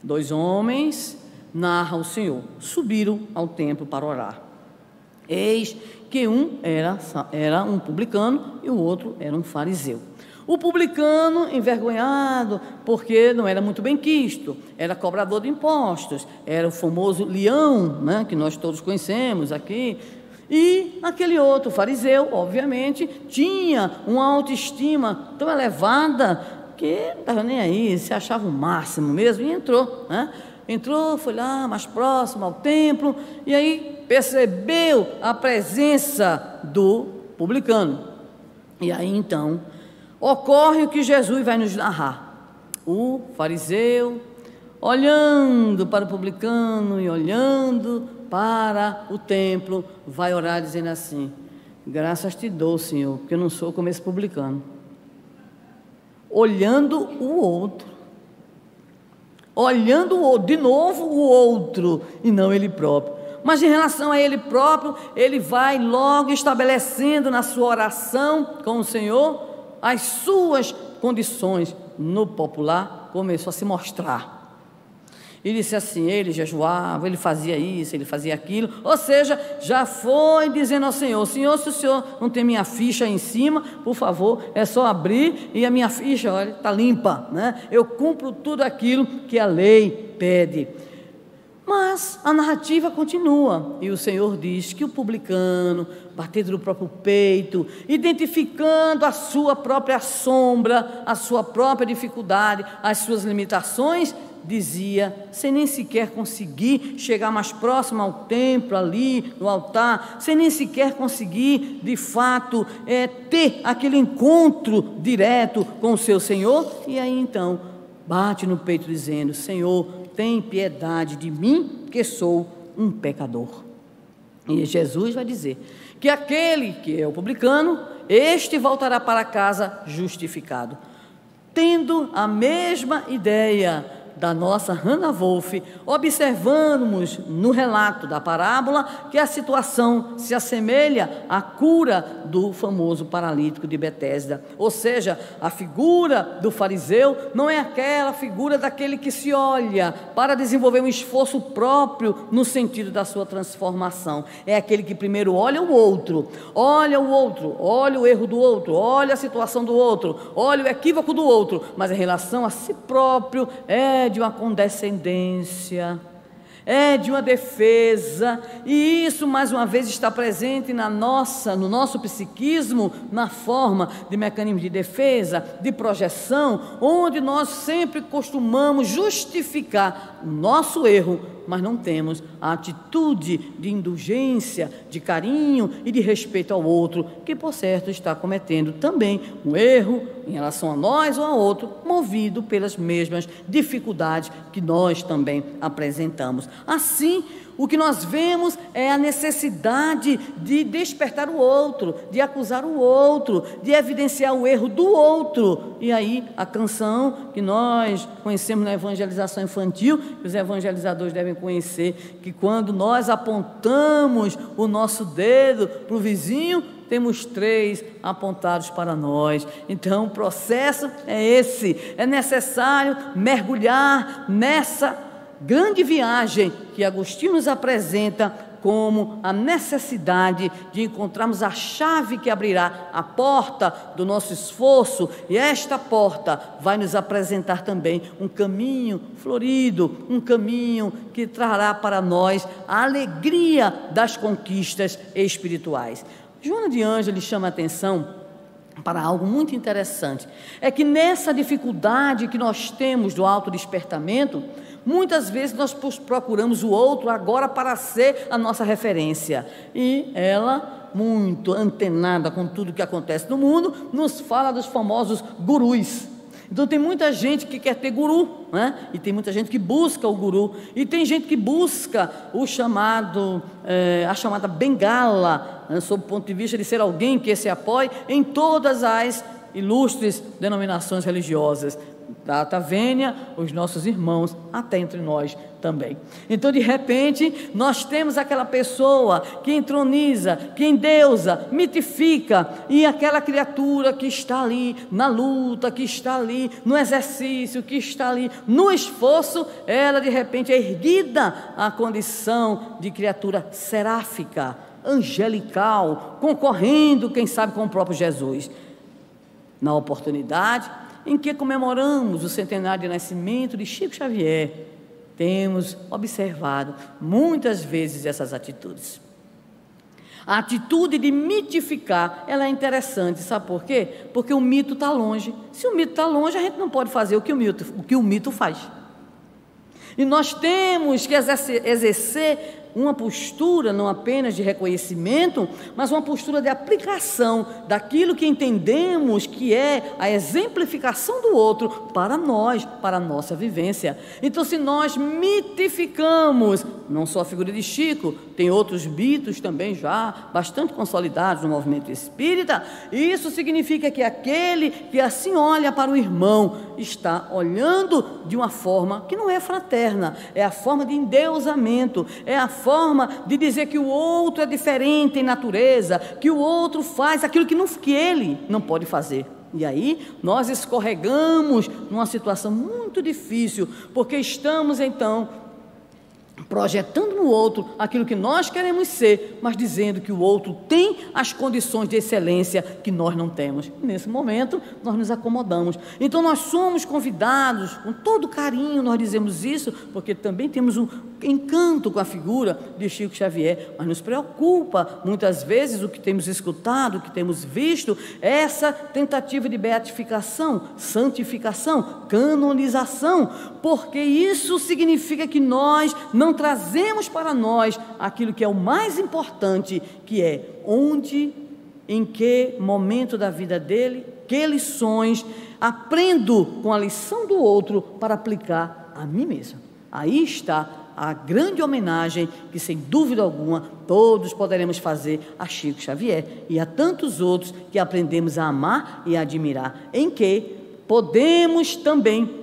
2 homens, narra o Senhor, subiram ao templo para orar. Eis que um era um publicano e o outro era um fariseu. O publicano, envergonhado, porque não era muito bem quisto, era cobrador de impostos, era o famoso leão, né, que nós todos conhecemos aqui. E aquele outro fariseu, obviamente, tinha uma autoestima tão elevada que não estava nem aí, se achava o máximo mesmo, e entrou, né? Entrou, foi lá mais próximo ao templo, e aí percebeu a presença do publicano. E aí então ocorre o que Jesus vai nos narrar. O fariseu, olhando para o publicano e olhando para o templo, vai orar dizendo assim: graças te dou, Senhor, porque eu não sou como esse publicano. Olhando o outro, de novo o outro, e não ele próprio. Mas em relação a ele próprio, ele vai logo estabelecendo na sua oração com o Senhor as suas condições. No popular, começou a se mostrar. Ele disse assim, ele jejuava, ele fazia isso, ele fazia aquilo, ou seja, já foi dizendo ao Senhor: Senhor, se o Senhor não tem minha ficha aí em cima, por favor, é só abrir e a minha ficha, olha, está limpa, né? Eu cumpro tudo aquilo que a lei pede. Mas a narrativa continua, e o Senhor diz que o publicano, batendo no próprio peito, identificando a sua própria sombra, a sua própria dificuldade, as suas limitações, dizia, sem nem sequer conseguir chegar mais próximo ao templo ali, no altar, sem nem sequer conseguir, de fato, ter aquele encontro direto com o seu Senhor, e aí então bate no peito dizendo: Senhor, tem piedade de mim, que sou um pecador. E Jesus vai dizer que aquele que é o publicano, este voltará para casa justificado, tendo a mesma ideia da nossa Hannah Wolff. Observamos no relato da parábola que a situação se assemelha à cura do famoso paralítico de Betesda, ou seja, a figura do fariseu não é aquela figura daquele que se olha para desenvolver um esforço próprio no sentido da sua transformação, é aquele que primeiro olha o outro, olha o erro do outro, olha a situação do outro, olha o equívoco do outro, mas em relação a si próprio é de uma condescendência, é de uma defesa, e isso mais uma vez está presente no nosso psiquismo, na forma de mecanismo de defesa, de projeção, onde nós sempre costumamos justificar o nosso erro, mas não temos a atitude de indulgência, de carinho e de respeito ao outro, que por certo está cometendo também um erro em relação a nós ou a outro, movido pelas mesmas dificuldades que nós também apresentamos. Assim, o que nós vemos é a necessidade de despertar o outro, de acusar o outro, de evidenciar o erro do outro. E aí a canção que nós conhecemos na evangelização infantil, que os evangelizadores devem conhecer, que quando nós apontamos o nosso dedo para o vizinho, temos 3 apontados para nós. Então o processo é esse, é necessário mergulhar nessa grande viagem que Agostinho nos apresenta como a necessidade de encontrarmos a chave que abrirá a porta do nosso esforço, e esta porta vai nos apresentar também um caminho florido, um caminho que trará para nós a alegria das conquistas espirituais. Joana de Ângeles chama a atenção para algo muito interessante, é que nessa dificuldade que nós temos do autodespertamento, muitas vezes nós procuramos o outro agora para ser a nossa referência, e ela, muito antenada com tudo que acontece no mundo, nos fala dos famosos gurus. Então tem muita gente que quer ter guru, né? E tem muita gente que busca o guru, e tem gente que busca o chamado, a chamada bengala, né? Sob o ponto de vista de ser alguém que se apoie em todas as ilustres denominações religiosas, da Atavênia, os nossos irmãos, até entre nós também. Então, de repente, nós temos aquela pessoa que entroniza, que endeusa, mitifica, e aquela criatura que está ali na luta, que está ali no exercício, que está ali no esforço, ela de repente é erguida à condição de criatura seráfica, angelical, concorrendo, quem sabe, com o próprio Jesus. Na oportunidade em que comemoramos o centenário de nascimento de Chico Xavier, temos observado muitas vezes essas atitudes. A atitude de mitificar, ela é interessante, sabe por quê? Porque o mito está longe. Se o mito está longe, a gente não pode fazer o que o mito faz. E nós temos que exercer uma postura não apenas de reconhecimento, mas uma postura de aplicação daquilo que entendemos que é a exemplificação do outro para nós, para a nossa vivência. Então, se nós mitificamos, não só a figura de Chico, tem outros mitos também já bastante consolidados no movimento espírita, isso significa que aquele que assim olha para o irmão está olhando de uma forma que não é fraterna, é a forma de endeusamento, é a forma de dizer que o outro é diferente em natureza, que o outro faz aquilo que ele não pode fazer. E aí nós escorregamos numa situação muito difícil, porque estamos então projetando no outro aquilo que nós queremos ser, mas dizendo que o outro tem as condições de excelência que nós não temos. Nesse momento, nós nos acomodamos. Então, nós somos convidados, com todo carinho, nós dizemos isso, porque também temos um encanto com a figura de Chico Xavier, mas nos preocupa, muitas vezes, o que temos escutado, o que temos visto, essa tentativa de beatificação, santificação, canonização, porque isso significa que nós não trazemos para nós aquilo que é o mais importante, que é onde, em que momento da vida dele, que lições aprendo com a lição do outro para aplicar a mim mesmo. Aí está a grande homenagem que, sem dúvida alguma, todos poderemos fazer a Chico Xavier e a tantos outros que aprendemos a amar e a admirar, em que podemos também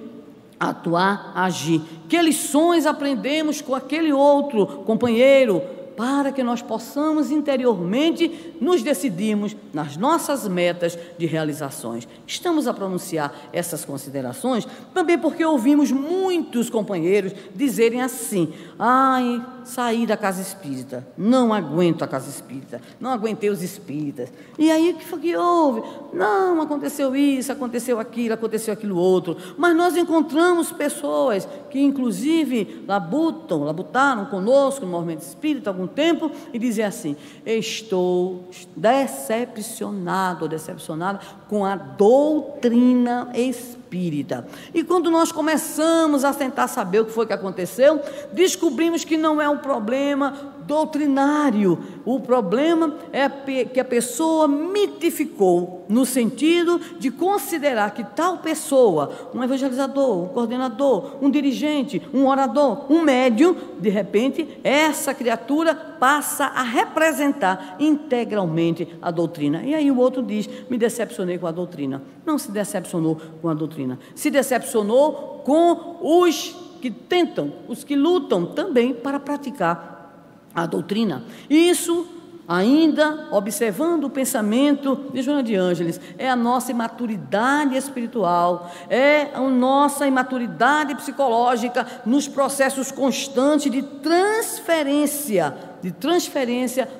atuar, agir. Que lições aprendemos com aquele outro companheiro, para que nós possamos interiormente nos decidirmos nas nossas metas de realizações. Estamos a pronunciar essas considerações também porque ouvimos muitos companheiros dizerem assim: ai, saí da casa espírita, não aguento a casa espírita, não aguentei os espíritas. E aí, o que foi que houve? Não, aconteceu isso, aconteceu aquilo outro. Mas nós encontramos pessoas que inclusive labutaram conosco no movimento espírita há algum tempo e dizem assim: estou decepcionado ou decepcionada com a doutrina espírita. E quando nós começamos a tentar saber o que foi que aconteceu, descobrimos que não é um problema doutrinário. O problema é que a pessoa mitificou, no sentido de considerar que tal pessoa, um evangelizador, um coordenador, um dirigente, um orador, um médium, de repente, essa criatura passa a representar integralmente a doutrina. E aí o outro diz: me decepcionei com a doutrina. Não se decepcionou com a doutrina, se decepcionou com os que tentam, os que lutam também para praticar a doutrina. Isso, ainda observando o pensamento de Joana de Ângeles, é a nossa imaturidade espiritual, é a nossa imaturidade psicológica nos processos constantes de transferência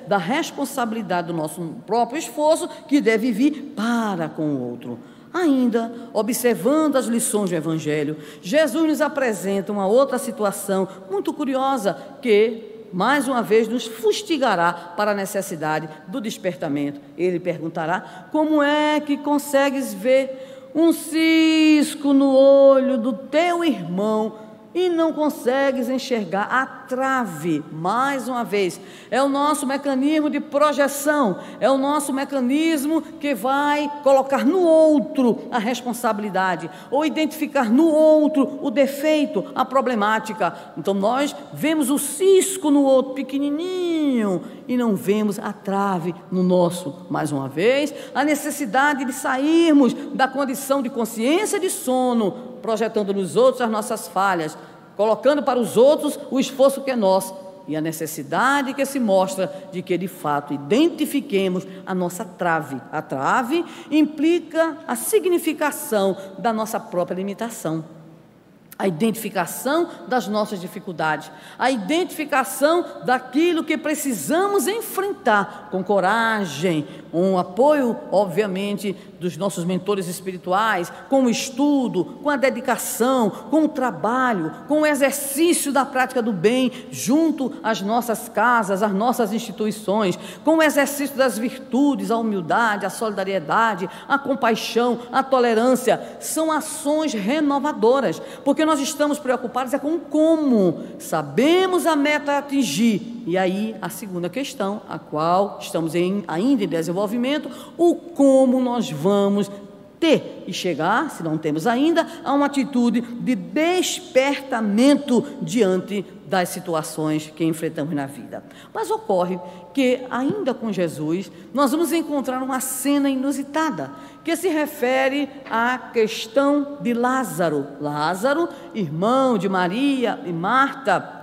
da responsabilidade do nosso próprio esforço, que deve vir para com o outro. Ainda, observando as lições do Evangelho, Jesus nos apresenta uma outra situação muito curiosa, que mais uma vez nos fustigará para a necessidade do despertamento. Ele perguntará: como é que consegues ver um cisco no olho do teu irmão e não consegues enxergar a trave? Mais uma vez, é o nosso mecanismo de projeção, é o nosso mecanismo que vai colocar no outro a responsabilidade, ou identificar no outro o defeito, a problemática. Então nós vemos o cisco no outro pequenininho e não vemos a trave no nosso. Mais uma vez, a necessidade de sairmos da condição de consciência de sono, projetando nos outros as nossas falhas, colocando para os outros o esforço que é nosso, e a necessidade que se mostra de que, de fato, identifiquemos a nossa trave. A trave implica a significação da nossa própria limitação. A identificação das nossas dificuldades, a identificação daquilo que precisamos enfrentar com coragem, com o apoio, obviamente, dos nossos mentores espirituais, com o estudo, com a dedicação, com o trabalho, com o exercício da prática do bem junto às nossas casas, às nossas instituições, com o exercício das virtudes, a humildade, a solidariedade, a compaixão, a tolerância. São ações renovadoras, porque nós estamos preocupados com como, sabemos a meta a atingir, e aí a segunda questão, a qual estamos ainda em desenvolvimento, o como nós vamos ter e chegar, se não temos ainda, a uma atitude de despertamento diante das situações que enfrentamos na vida. Mas ocorre que, ainda com Jesus, nós vamos encontrar uma cena inusitada, que se refere à questão de Lázaro. Lázaro, irmão de Maria e Marta,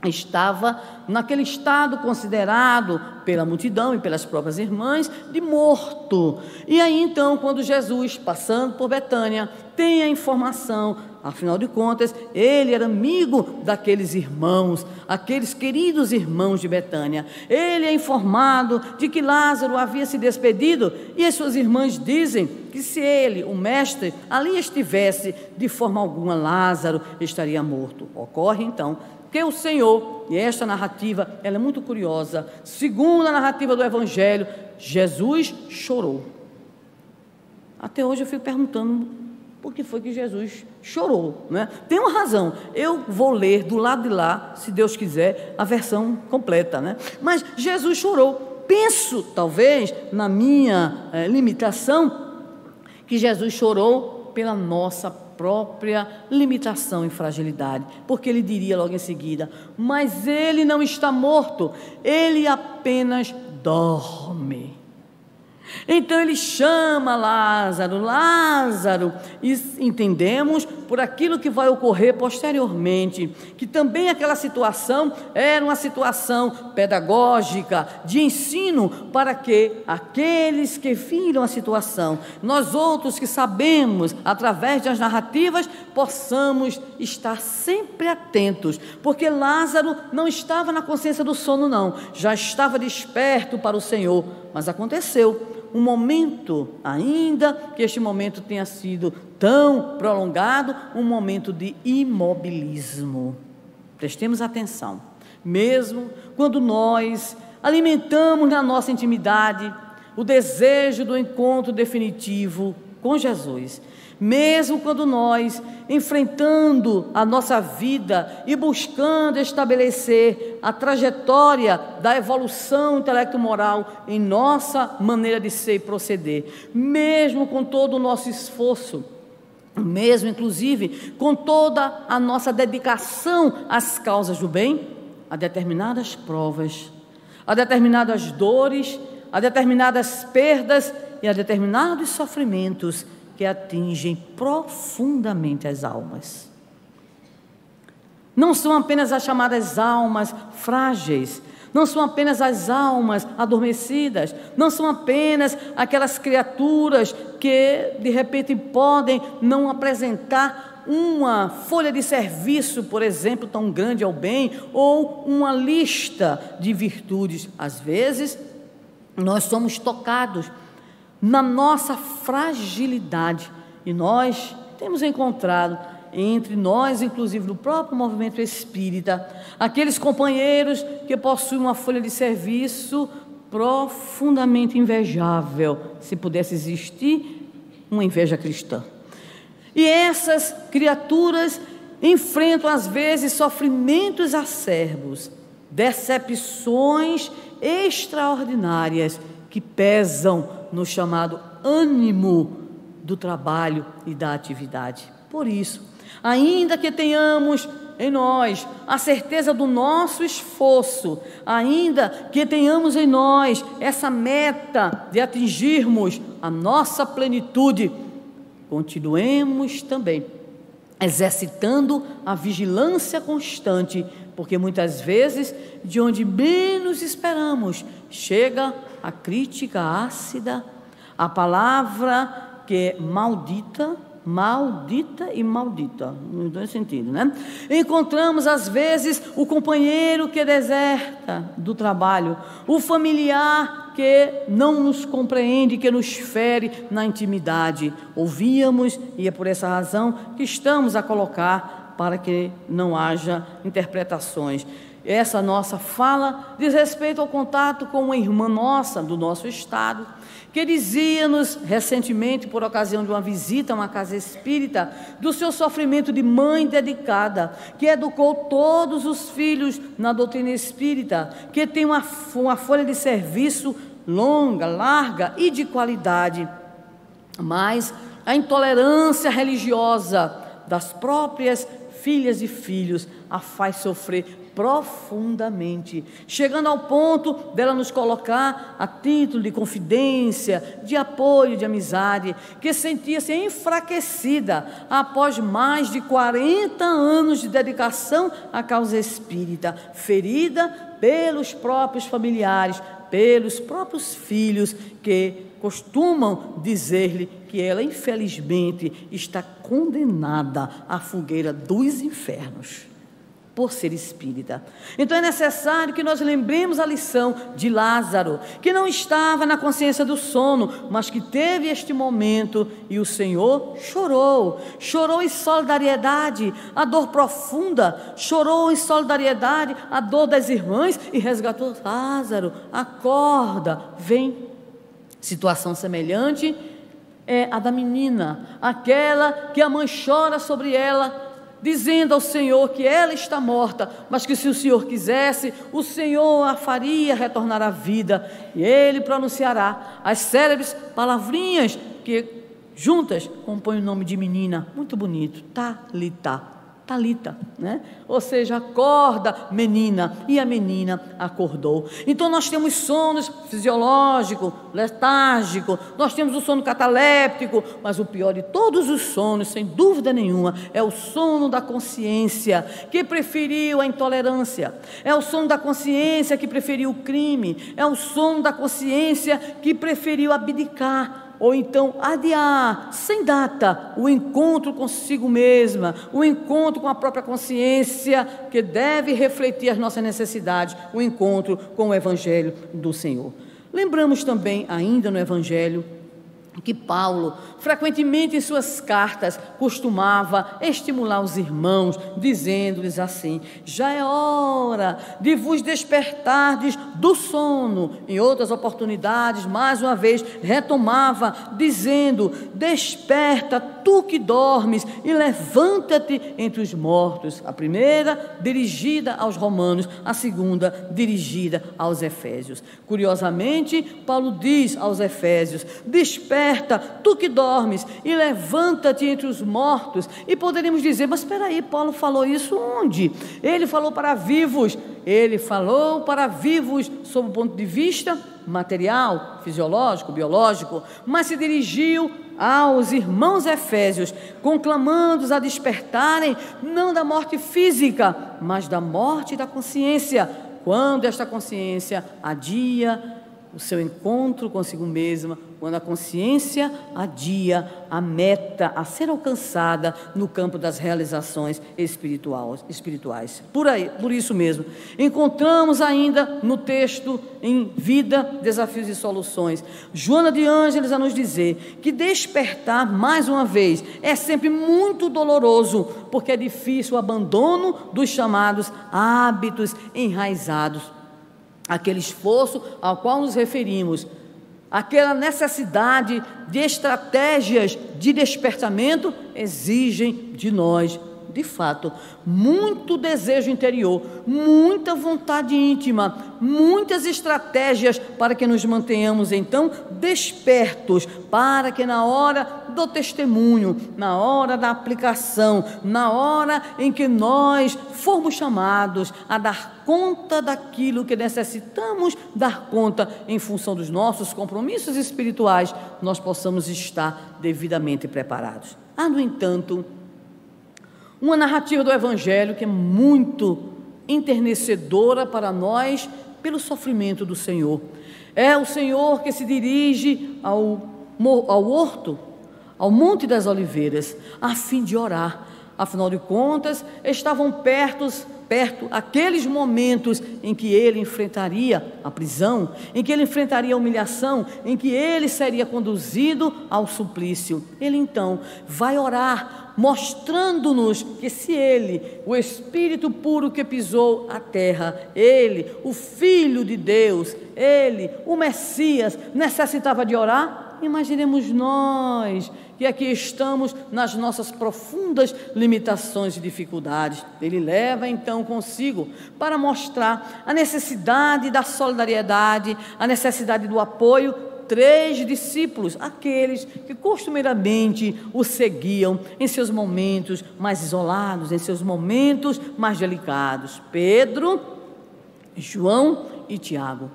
estava naquele estado considerado pela multidão e pelas próprias irmãs de morto. E aí então, quando Jesus, passando por Betânia, tem a informação, afinal de contas, ele era amigo daqueles irmãos, aqueles queridos irmãos de Betânia. Ele é informado de que Lázaro havia se despedido, e as suas irmãs dizem que se ele, o mestre, ali estivesse, de forma alguma Lázaro estaria morto. Ocorre então que o Senhor, e esta narrativa, ela é muito curiosa, segundo a narrativa do Evangelho, Jesus chorou. Até hoje eu fico perguntando por que foi que Jesus chorou, né? Tem uma razão, eu vou ler do lado de lá, se Deus quiser, a versão completa, né? Mas Jesus chorou. Penso, talvez, na minha limitação, que Jesus chorou pela nossa própria limitação e fragilidade, porque ele diria logo em seguida: mas ele não está morto, ele apenas dorme. Então ele chama Lázaro, Lázaro, e entendemos por aquilo que vai ocorrer posteriormente, que também aquela situação era uma situação pedagógica, de ensino, para que aqueles que viram a situação, nós outros que sabemos, através das narrativas, possamos estar sempre atentos, porque Lázaro não estava na consciência do sono não, já estava desperto para o Senhor, mas aconteceu um momento, ainda que este momento tenha sido tão prolongado, um momento de imobilismo. Prestemos atenção, mesmo quando nós alimentamos na nossa intimidade o desejo do encontro definitivo com Jesus, mesmo quando nós, enfrentando a nossa vida e buscando estabelecer a trajetória da evolução intelecto-moral em nossa maneira de ser e proceder, mesmo com todo o nosso esforço, mesmo inclusive com toda a nossa dedicação às causas do bem, a determinadas provas, a determinadas dores, a determinadas perdas e a determinados sofrimentos que atingem profundamente as almas. Não são apenas as chamadas almas frágeis, não são apenas as almas adormecidas, não são apenas aquelas criaturas que de repente podem não apresentar uma folha de serviço, por exemplo, tão grande ao bem, ou uma lista de virtudes. Às vezes, nós somos tocados na nossa fragilidade, e nós temos encontrado entre nós, inclusive no próprio movimento espírita, aqueles companheiros que possuem uma folha de serviço profundamente invejável, se pudesse existir uma inveja cristã. E essas criaturas enfrentam às vezes sofrimentos acerbos, decepções extraordinárias que pesam no chamado ânimo do trabalho e da atividade. Por isso, ainda que tenhamos em nós a certeza do nosso esforço, ainda que tenhamos em nós essa meta de atingirmos a nossa plenitude, continuemos também exercitando a vigilância constante, porque muitas vezes, de onde menos esperamos, chega a crítica ácida, a palavra que é maldita, maldita e maldita, nos dois sentidos, né? Encontramos às vezes o companheiro que deserta do trabalho, o familiar que não nos compreende, que nos fere na intimidade. Ouvíamos, e é por essa razão que estamos a colocar para que não haja interpretações. Essa nossa fala diz respeito ao contato com uma irmã nossa do nosso estado, que dizia-nos recentemente, por ocasião de uma visita a uma casa espírita, do seu sofrimento de mãe dedicada, que educou todos os filhos na doutrina espírita, que tem uma folha de serviço longa, larga e de qualidade, mas a intolerância religiosa das próprias filhas e filhos a faz sofrer profundamente, chegando ao ponto dela nos colocar a título de confidência, de apoio, de amizade, que sentia-se enfraquecida após mais de 40 anos de dedicação à causa espírita, ferida pelos próprios familiares, pelos próprios filhos, que costumam dizer-lhe que ela, infelizmente, está condenada à fogueira dos infernos por ser espírita. Então é necessário que nós lembremos a lição de Lázaro, que não estava na consciência do sono, mas que teve este momento e o Senhor chorou em solidariedade, a dor profunda, chorou em solidariedade, a dor das irmãs e resgatou: Lázaro, acorda, vem. Situação semelhante é a da menina, aquela que a mãe chora sobre ela, dizendo ao Senhor que ela está morta, mas que se o Senhor quisesse, o Senhor a faria retornar à vida, e Ele pronunciará as célebres palavrinhas que juntas compõem o nome de menina, muito bonito, Talita, né? Ou seja, acorda, menina, e a menina acordou. Então nós temos sonos fisiológico, letárgico, nós temos o sono cataléptico, mas o pior de todos os sonos, sem dúvida nenhuma, é o sono da consciência, que preferiu a intolerância, é o sono da consciência que preferiu o crime, é o sono da consciência que preferiu abdicar, ou então adiar, sem data, o encontro consigo mesma, o encontro com a própria consciência, que deve refletir as nossas necessidades, o encontro com o Evangelho do Senhor. Lembramos também, ainda no Evangelho, que Paulo, frequentemente em suas cartas, costumava estimular os irmãos, dizendo-lhes assim: já é hora de vos despertardes do sono. Em outras oportunidades, mais uma vez, retomava, dizendo: desperta, tu que dormes, e levanta-te entre os mortos. A primeira, dirigida aos romanos, a segunda, dirigida aos efésios. Curiosamente, Paulo diz aos efésios: desperta, tu que dormes, e levanta-te entre os mortos. E poderíamos dizer: mas espera aí, Paulo falou isso onde? Ele falou para vivos, sob o ponto de vista material, fisiológico, biológico, mas se dirigiu aos irmãos efésios, conclamando-os a despertarem, não da morte física, mas da morte da consciência, quando esta consciência adia o seu encontro consigo mesma, quando a consciência adia a meta a ser alcançada no campo das realizações espirituais. Por isso mesmo, encontramos ainda no texto em Vida, Desafios e Soluções, Joana de Ângeles a nos dizer que despertar, mais uma vez, é sempre muito doloroso, porque é difícil o abandono dos chamados hábitos enraizados. Aquele esforço ao qual nos referimos, aquela necessidade de estratégias de despertamento, exigem de nós, de fato, muito desejo interior, muita vontade íntima, muitas estratégias para que nos mantenhamos então despertos, para que na hora do testemunho, na hora da aplicação, na hora em que nós formos chamados a dar conta daquilo que necessitamos dar conta em função dos nossos compromissos espirituais, nós possamos estar devidamente preparados. Há, no entanto, uma narrativa do Evangelho que é muito enternecedora para nós pelo sofrimento do Senhor. É o Senhor que se dirige ao horto, ao Monte das Oliveiras, a fim de orar. Afinal de contas, estavam perto aqueles momentos em que ele enfrentaria a prisão, em que ele enfrentaria a humilhação, em que ele seria conduzido ao suplício. Ele então vai orar, mostrando-nos que se ele, o Espírito puro que pisou a terra, ele, o Filho de Deus, ele, o Messias, necessitava de orar, imaginemos nós que aqui estamos nas nossas profundas limitações e dificuldades. Ele leva então consigo para mostrar a necessidade da solidariedade, a necessidade do apoio, 3 discípulos, aqueles que costumeiramente o seguiam em seus momentos mais isolados, em seus momentos mais delicados: Pedro, João e Tiago.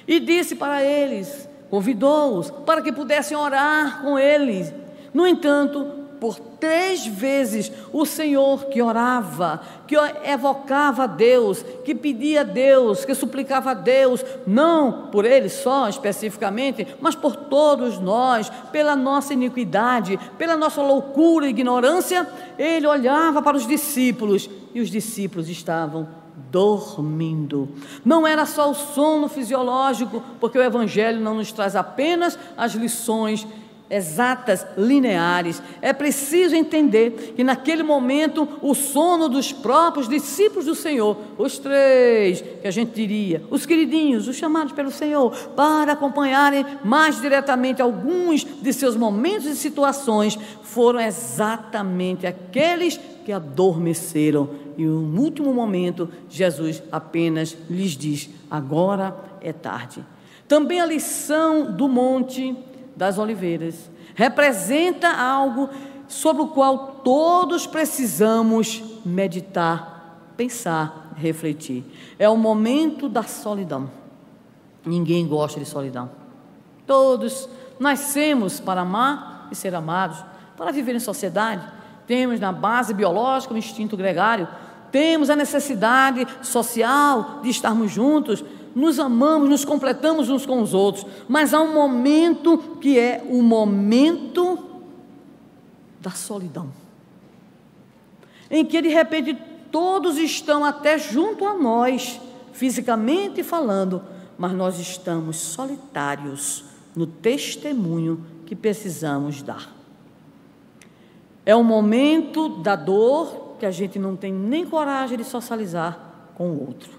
E disse para eles, convidou-os para que pudessem orar com eles. No entanto, por 3 vezes o Senhor que orava, que evocava a Deus, que pedia a Deus, que suplicava a Deus, não por ele só especificamente, mas por todos nós, pela nossa iniquidade, pela nossa loucura e ignorância, ele olhava para os discípulos e os discípulos estavam dormindo. Não era só o sono fisiológico, porque o Evangelho não nos traz apenas as lições exatas, lineares. É preciso entender que naquele momento o sono dos próprios discípulos do Senhor, os 3 que a gente diria, os queridinhos, os chamados pelo Senhor para acompanharem mais diretamente alguns de seus momentos e situações, foram exatamente aqueles que adormeceram. E no último momento Jesus apenas lhes diz: agora é tarde. Também a lição do Monte das Oliveiras representa algo sobre o qual todos precisamos meditar, pensar, refletir. É o momento da solidão. Ninguém gosta de solidão. Todos nascemos para amar e ser amados, para viver em sociedade. Temos na base biológica o instinto gregário, temos a necessidade social de estarmos juntos, nos amamos, nos completamos uns com os outros, mas há um momento que é o momento da solidão, em que de repente todos estão até junto a nós, fisicamente falando, mas nós estamos solitários no testemunho que precisamos dar. É o momento da dor que a gente não tem nem coragem de socializar com o outro.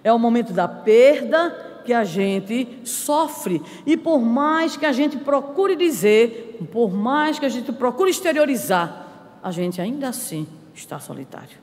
É o momento da perda que a gente sofre, e por mais que a gente procure dizer, por mais que a gente procure exteriorizar, a gente ainda assim está solitário.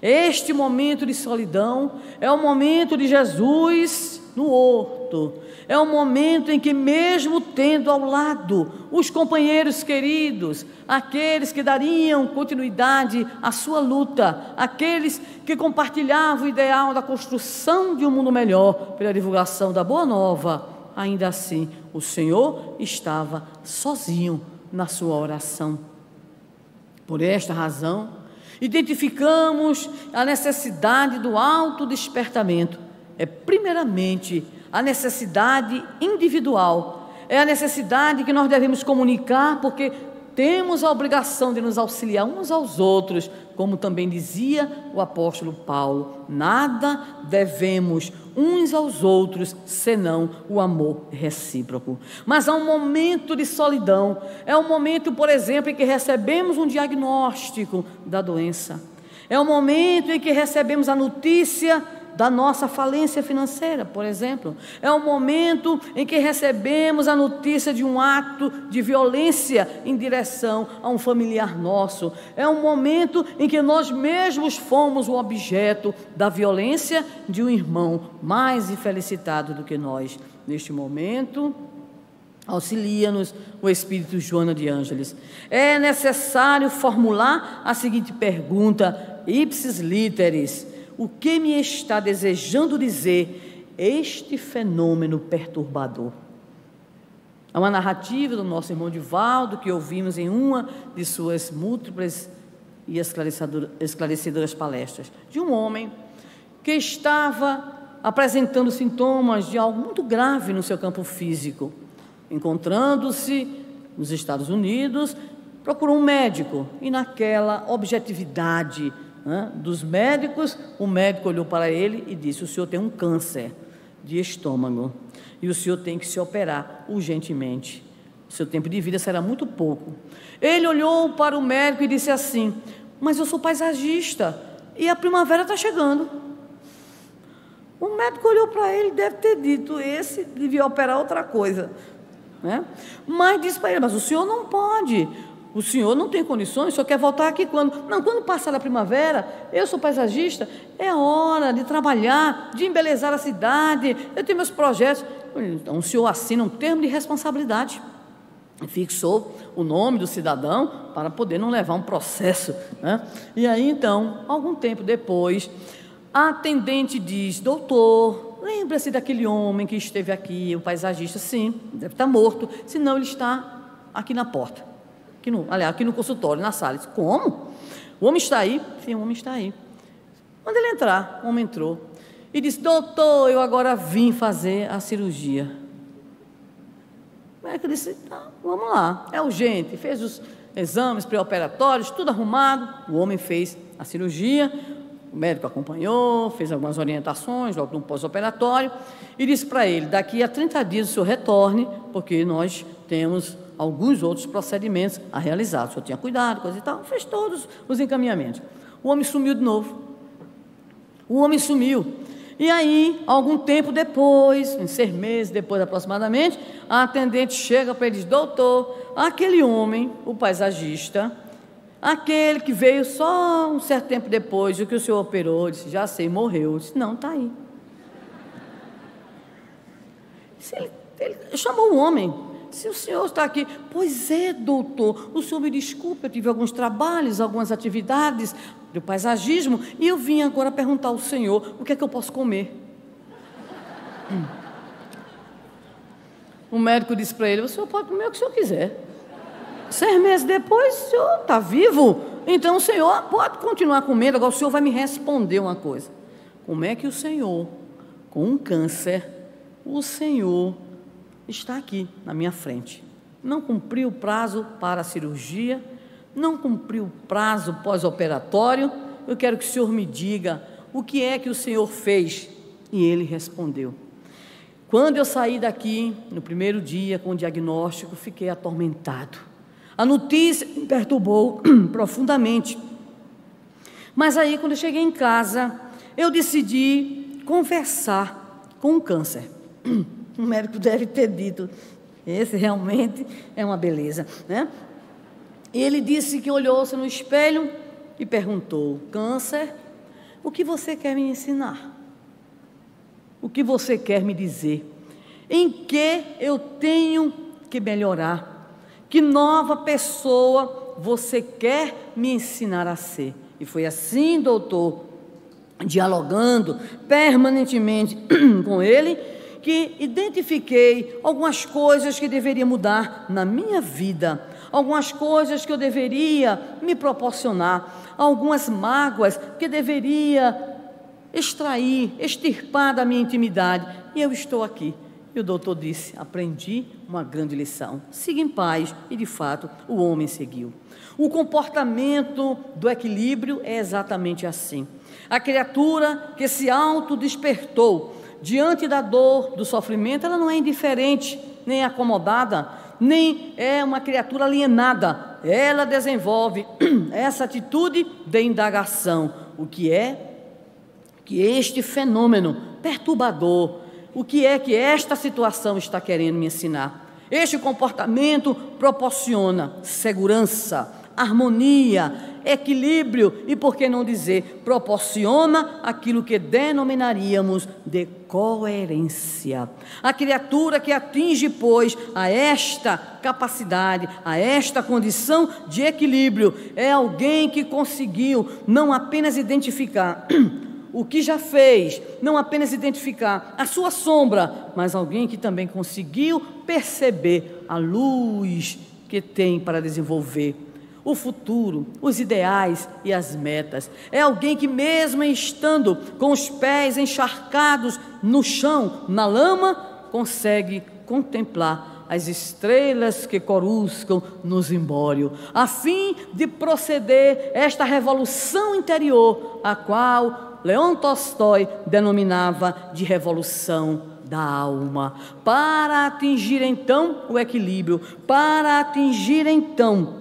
Este momento de solidão é o momento de Jesus no horto, é o momento em que, mesmo tendo ao lado os companheiros queridos, aqueles que dariam continuidade à sua luta, aqueles que compartilhavam o ideal da construção de um mundo melhor pela divulgação da Boa Nova, ainda assim o Senhor estava sozinho na sua oração. Por esta razão, identificamos a necessidade do autodespertamento. É primeiramente a necessidade individual, é a necessidade que nós devemos comunicar, porque temos a obrigação de nos auxiliar uns aos outros, como também dizia o apóstolo Paulo: nada devemos uns aos outros, senão o amor recíproco. Mas há um momento de solidão, é um momento, por exemplo, em que recebemos um diagnóstico da doença, é um momento em que recebemos a notícia da nossa falência financeira, por exemplo. É um momento em que recebemos a notícia de um ato de violência em direção a um familiar nosso. É um momento em que nós mesmos fomos o objeto da violência de um irmão mais infelicitado do que nós. Neste momento, auxilia-nos o Espírito Joana de Ângeles. É necessário formular a seguinte pergunta, ipsis literis: o que me está desejando dizer este fenômeno perturbador? É uma narrativa do nosso irmão Divaldo, que ouvimos em uma de suas múltiplas e esclarecedoras palestras, de um homem que estava apresentando sintomas de algo muito grave no seu campo físico, encontrando-se nos Estados Unidos, procurou um médico, e naquela objetividade, né, dos médicos, o médico olhou para ele e disse: o senhor tem um câncer de estômago e o senhor tem que se operar urgentemente, o seu tempo de vida será muito pouco. Ele olhou para o médico e disse assim: mas eu sou paisagista e a primavera está chegando. O médico olhou para ele, deve ter dito: esse devia operar outra coisa, né? Mas disse para ele: mas o senhor não pode, o senhor não tem condições, o senhor quer voltar aqui quando? Não, quando passar a primavera, eu sou paisagista, é hora de trabalhar, de embelezar a cidade, eu tenho meus projetos. Então o senhor assina um termo de responsabilidade, fixou o nome do cidadão para poder não levar um processo, né? E aí então, algum tempo depois, a atendente diz: doutor, lembra-se daquele homem que esteve aqui, o paisagista? Sim, deve estar morto, senão ele está aqui na porta, aqui no consultório, na sala. Disse: como? O homem está aí? Sim, o homem está aí. Quando ele entrar, o homem entrou e disse: doutor, eu agora vim fazer a cirurgia. O médico disse: tá, vamos lá, é urgente. Fez os exames pré-operatórios, tudo arrumado. O homem fez a cirurgia, o médico acompanhou, fez algumas orientações logo no pós-operatório e disse para ele: daqui a 30 dias o senhor retorne, porque nós temos alguns outros procedimentos a realizar. O senhor tinha cuidado, coisa e tal. Fez todos os encaminhamentos. O homem sumiu de novo. O homem sumiu. E aí, algum tempo depois, uns 6 meses depois aproximadamente, a atendente chega para ele e diz: doutor, aquele homem, o paisagista, aquele que veio só um certo tempo depois do que o senhor operou, disse: já sei, morreu. Eu disse: não, está aí. Ele chamou o homem: se o senhor está aqui. Pois é, doutor, o senhor me desculpe, eu tive alguns trabalhos, algumas atividades do paisagismo, e eu vim agora perguntar ao senhor o que é que eu posso comer. O médico disse para ele: o senhor pode comer o que o senhor quiser. 6 meses depois, o senhor está vivo, então o senhor pode continuar comendo. Agora o senhor vai me responder uma coisa: como é que o senhor, com um câncer, o senhor está aqui na minha frente, não cumpriu o prazo para a cirurgia, não cumpriu o prazo pós-operatório, eu quero que o senhor me diga o que é que o senhor fez. E ele respondeu: quando eu saí daqui, no primeiro dia com o diagnóstico, fiquei atormentado. A notícia me perturbou profundamente. Mas aí, quando eu cheguei em casa, eu decidi conversar com o câncer. O médico deve ter dito: esse realmente é uma beleza, né? E ele disse que olhou-se no espelho e perguntou: câncer, o que você quer me ensinar? O que você quer me dizer? Em que eu tenho que melhorar? Que nova pessoa você quer me ensinar a ser? E foi assim, doutor, dialogando permanentemente com ele, que identifiquei algumas coisas que deveria mudar na minha vida, algumas coisas que eu deveria me proporcionar, algumas mágoas que deveria extirpar da minha intimidade. E eu estou aqui. E o doutor disse: aprendi uma grande lição, siga em paz. E de fato o homem seguiu. O comportamento do equilíbrio é exatamente assim. A criatura que se autodespertou diante da dor, do sofrimento, ela não é indiferente, nem acomodada, nem é uma criatura alienada. Ela desenvolve essa atitude de indagação. O que é que este fenômeno perturbador, o que é que esta situação está querendo me ensinar? Este comportamento proporciona segurança, harmonia, equilíbrio e, por que não dizer, proporciona aquilo que denominaríamos de coerência. A criatura que atinge, pois, a esta capacidade, a esta condição de equilíbrio, é alguém que conseguiu não apenas identificar o que já fez, não apenas identificar a sua sombra, mas alguém que também conseguiu perceber a luz que tem para desenvolver o futuro, os ideais e as metas. É alguém que, mesmo estando com os pés encharcados no chão, na lama, consegue contemplar as estrelas que coruscam no zimbório, a fim de proceder esta revolução interior, a qual Leon Tolstói denominava de revolução da alma, para atingir então o equilíbrio, para atingir então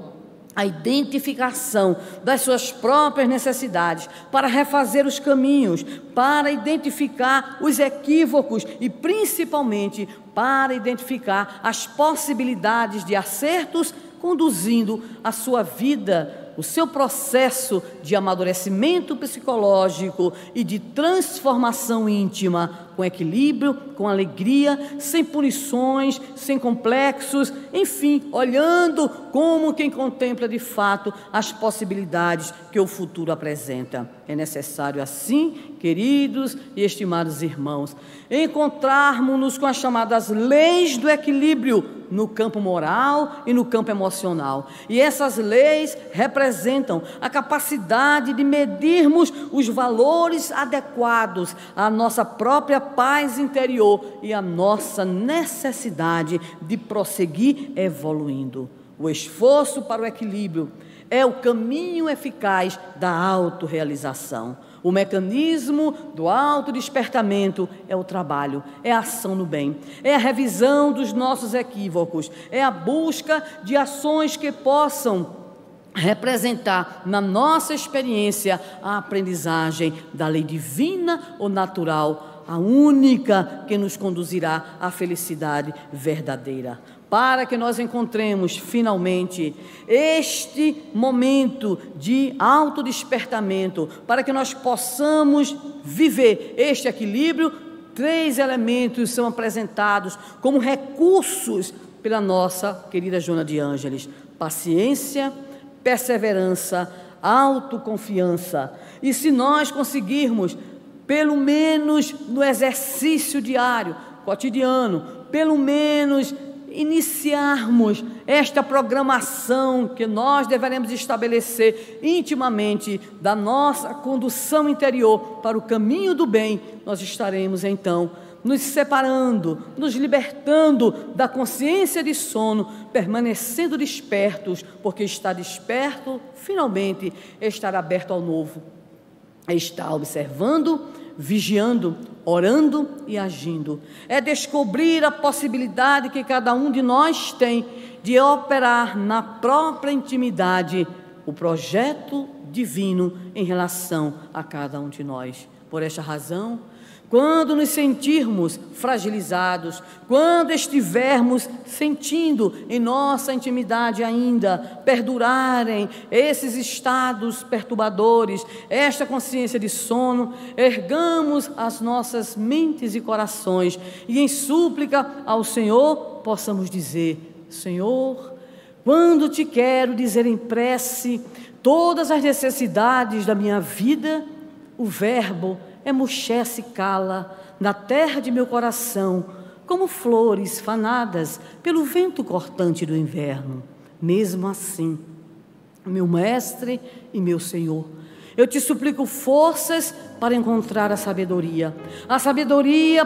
a identificação das suas próprias necessidades, para refazer os caminhos, para identificar os equívocos e principalmente para identificar as possibilidades de acertos, conduzindo a sua vida, o seu processo de amadurecimento psicológico e de transformação íntima, com equilíbrio, com alegria, sem punições, sem complexos, enfim, olhando como quem contempla de fato as possibilidades que o futuro apresenta. É necessário assim, queridos e estimados irmãos, encontrarmos-nos com as chamadas leis do equilíbrio no campo moral e no campo emocional. E essas leis representam a capacidade de medirmos os valores adequados à nossa própria paz interior e à nossa necessidade de prosseguir evoluindo. O esforço para o equilíbrio é o caminho eficaz da autorrealização. O mecanismo do autodespertamento é o trabalho, é a ação no bem, é a revisão dos nossos equívocos, é a busca de ações que possam representar na nossa experiência a aprendizagem da lei divina ou natural, a única que nos conduzirá à felicidade verdadeira. Para que nós encontremos finalmente este momento de autodespertamento, para que nós possamos viver este equilíbrio, 3 elementos são apresentados como recursos pela nossa querida Joana de Ângeles: paciência, perseverança, autoconfiança. E se nós conseguirmos, pelo menos no exercício diário, cotidiano, pelo menos iniciarmos esta programação que nós deveremos estabelecer intimamente da nossa condução interior para o caminho do bem, nós estaremos então nos separando, nos libertando da consciência de sono, permanecendo despertos, porque estar desperto, finalmente, é estar aberto ao novo, é estar observando, vigiando, orando e agindo. É descobrir a possibilidade que cada um de nós tem de operar na própria intimidade o projeto divino em relação a cada um de nós. Por esta razão, quando nos sentirmos fragilizados, quando estivermos sentindo em nossa intimidade ainda perdurarem esses estados perturbadores, esta consciência de sono, ergamos as nossas mentes e corações e em súplica ao Senhor possamos dizer: Senhor, quando te quero dizer em prece todas as necessidades da minha vida, o verbo emuxece e cala na terra de meu coração, como flores fanadas pelo vento cortante do inverno. Mesmo assim, meu mestre e meu Senhor, eu te suplico forças para encontrar a sabedoria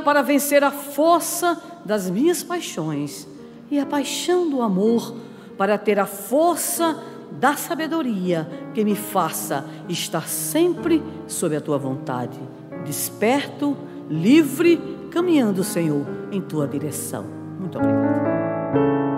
para vencer a força das minhas paixões e a paixão do amor para ter a força da sabedoria que me faça estar sempre sob a tua vontade, desperto, livre, caminhando, Senhor, em tua direção. Muito obrigada.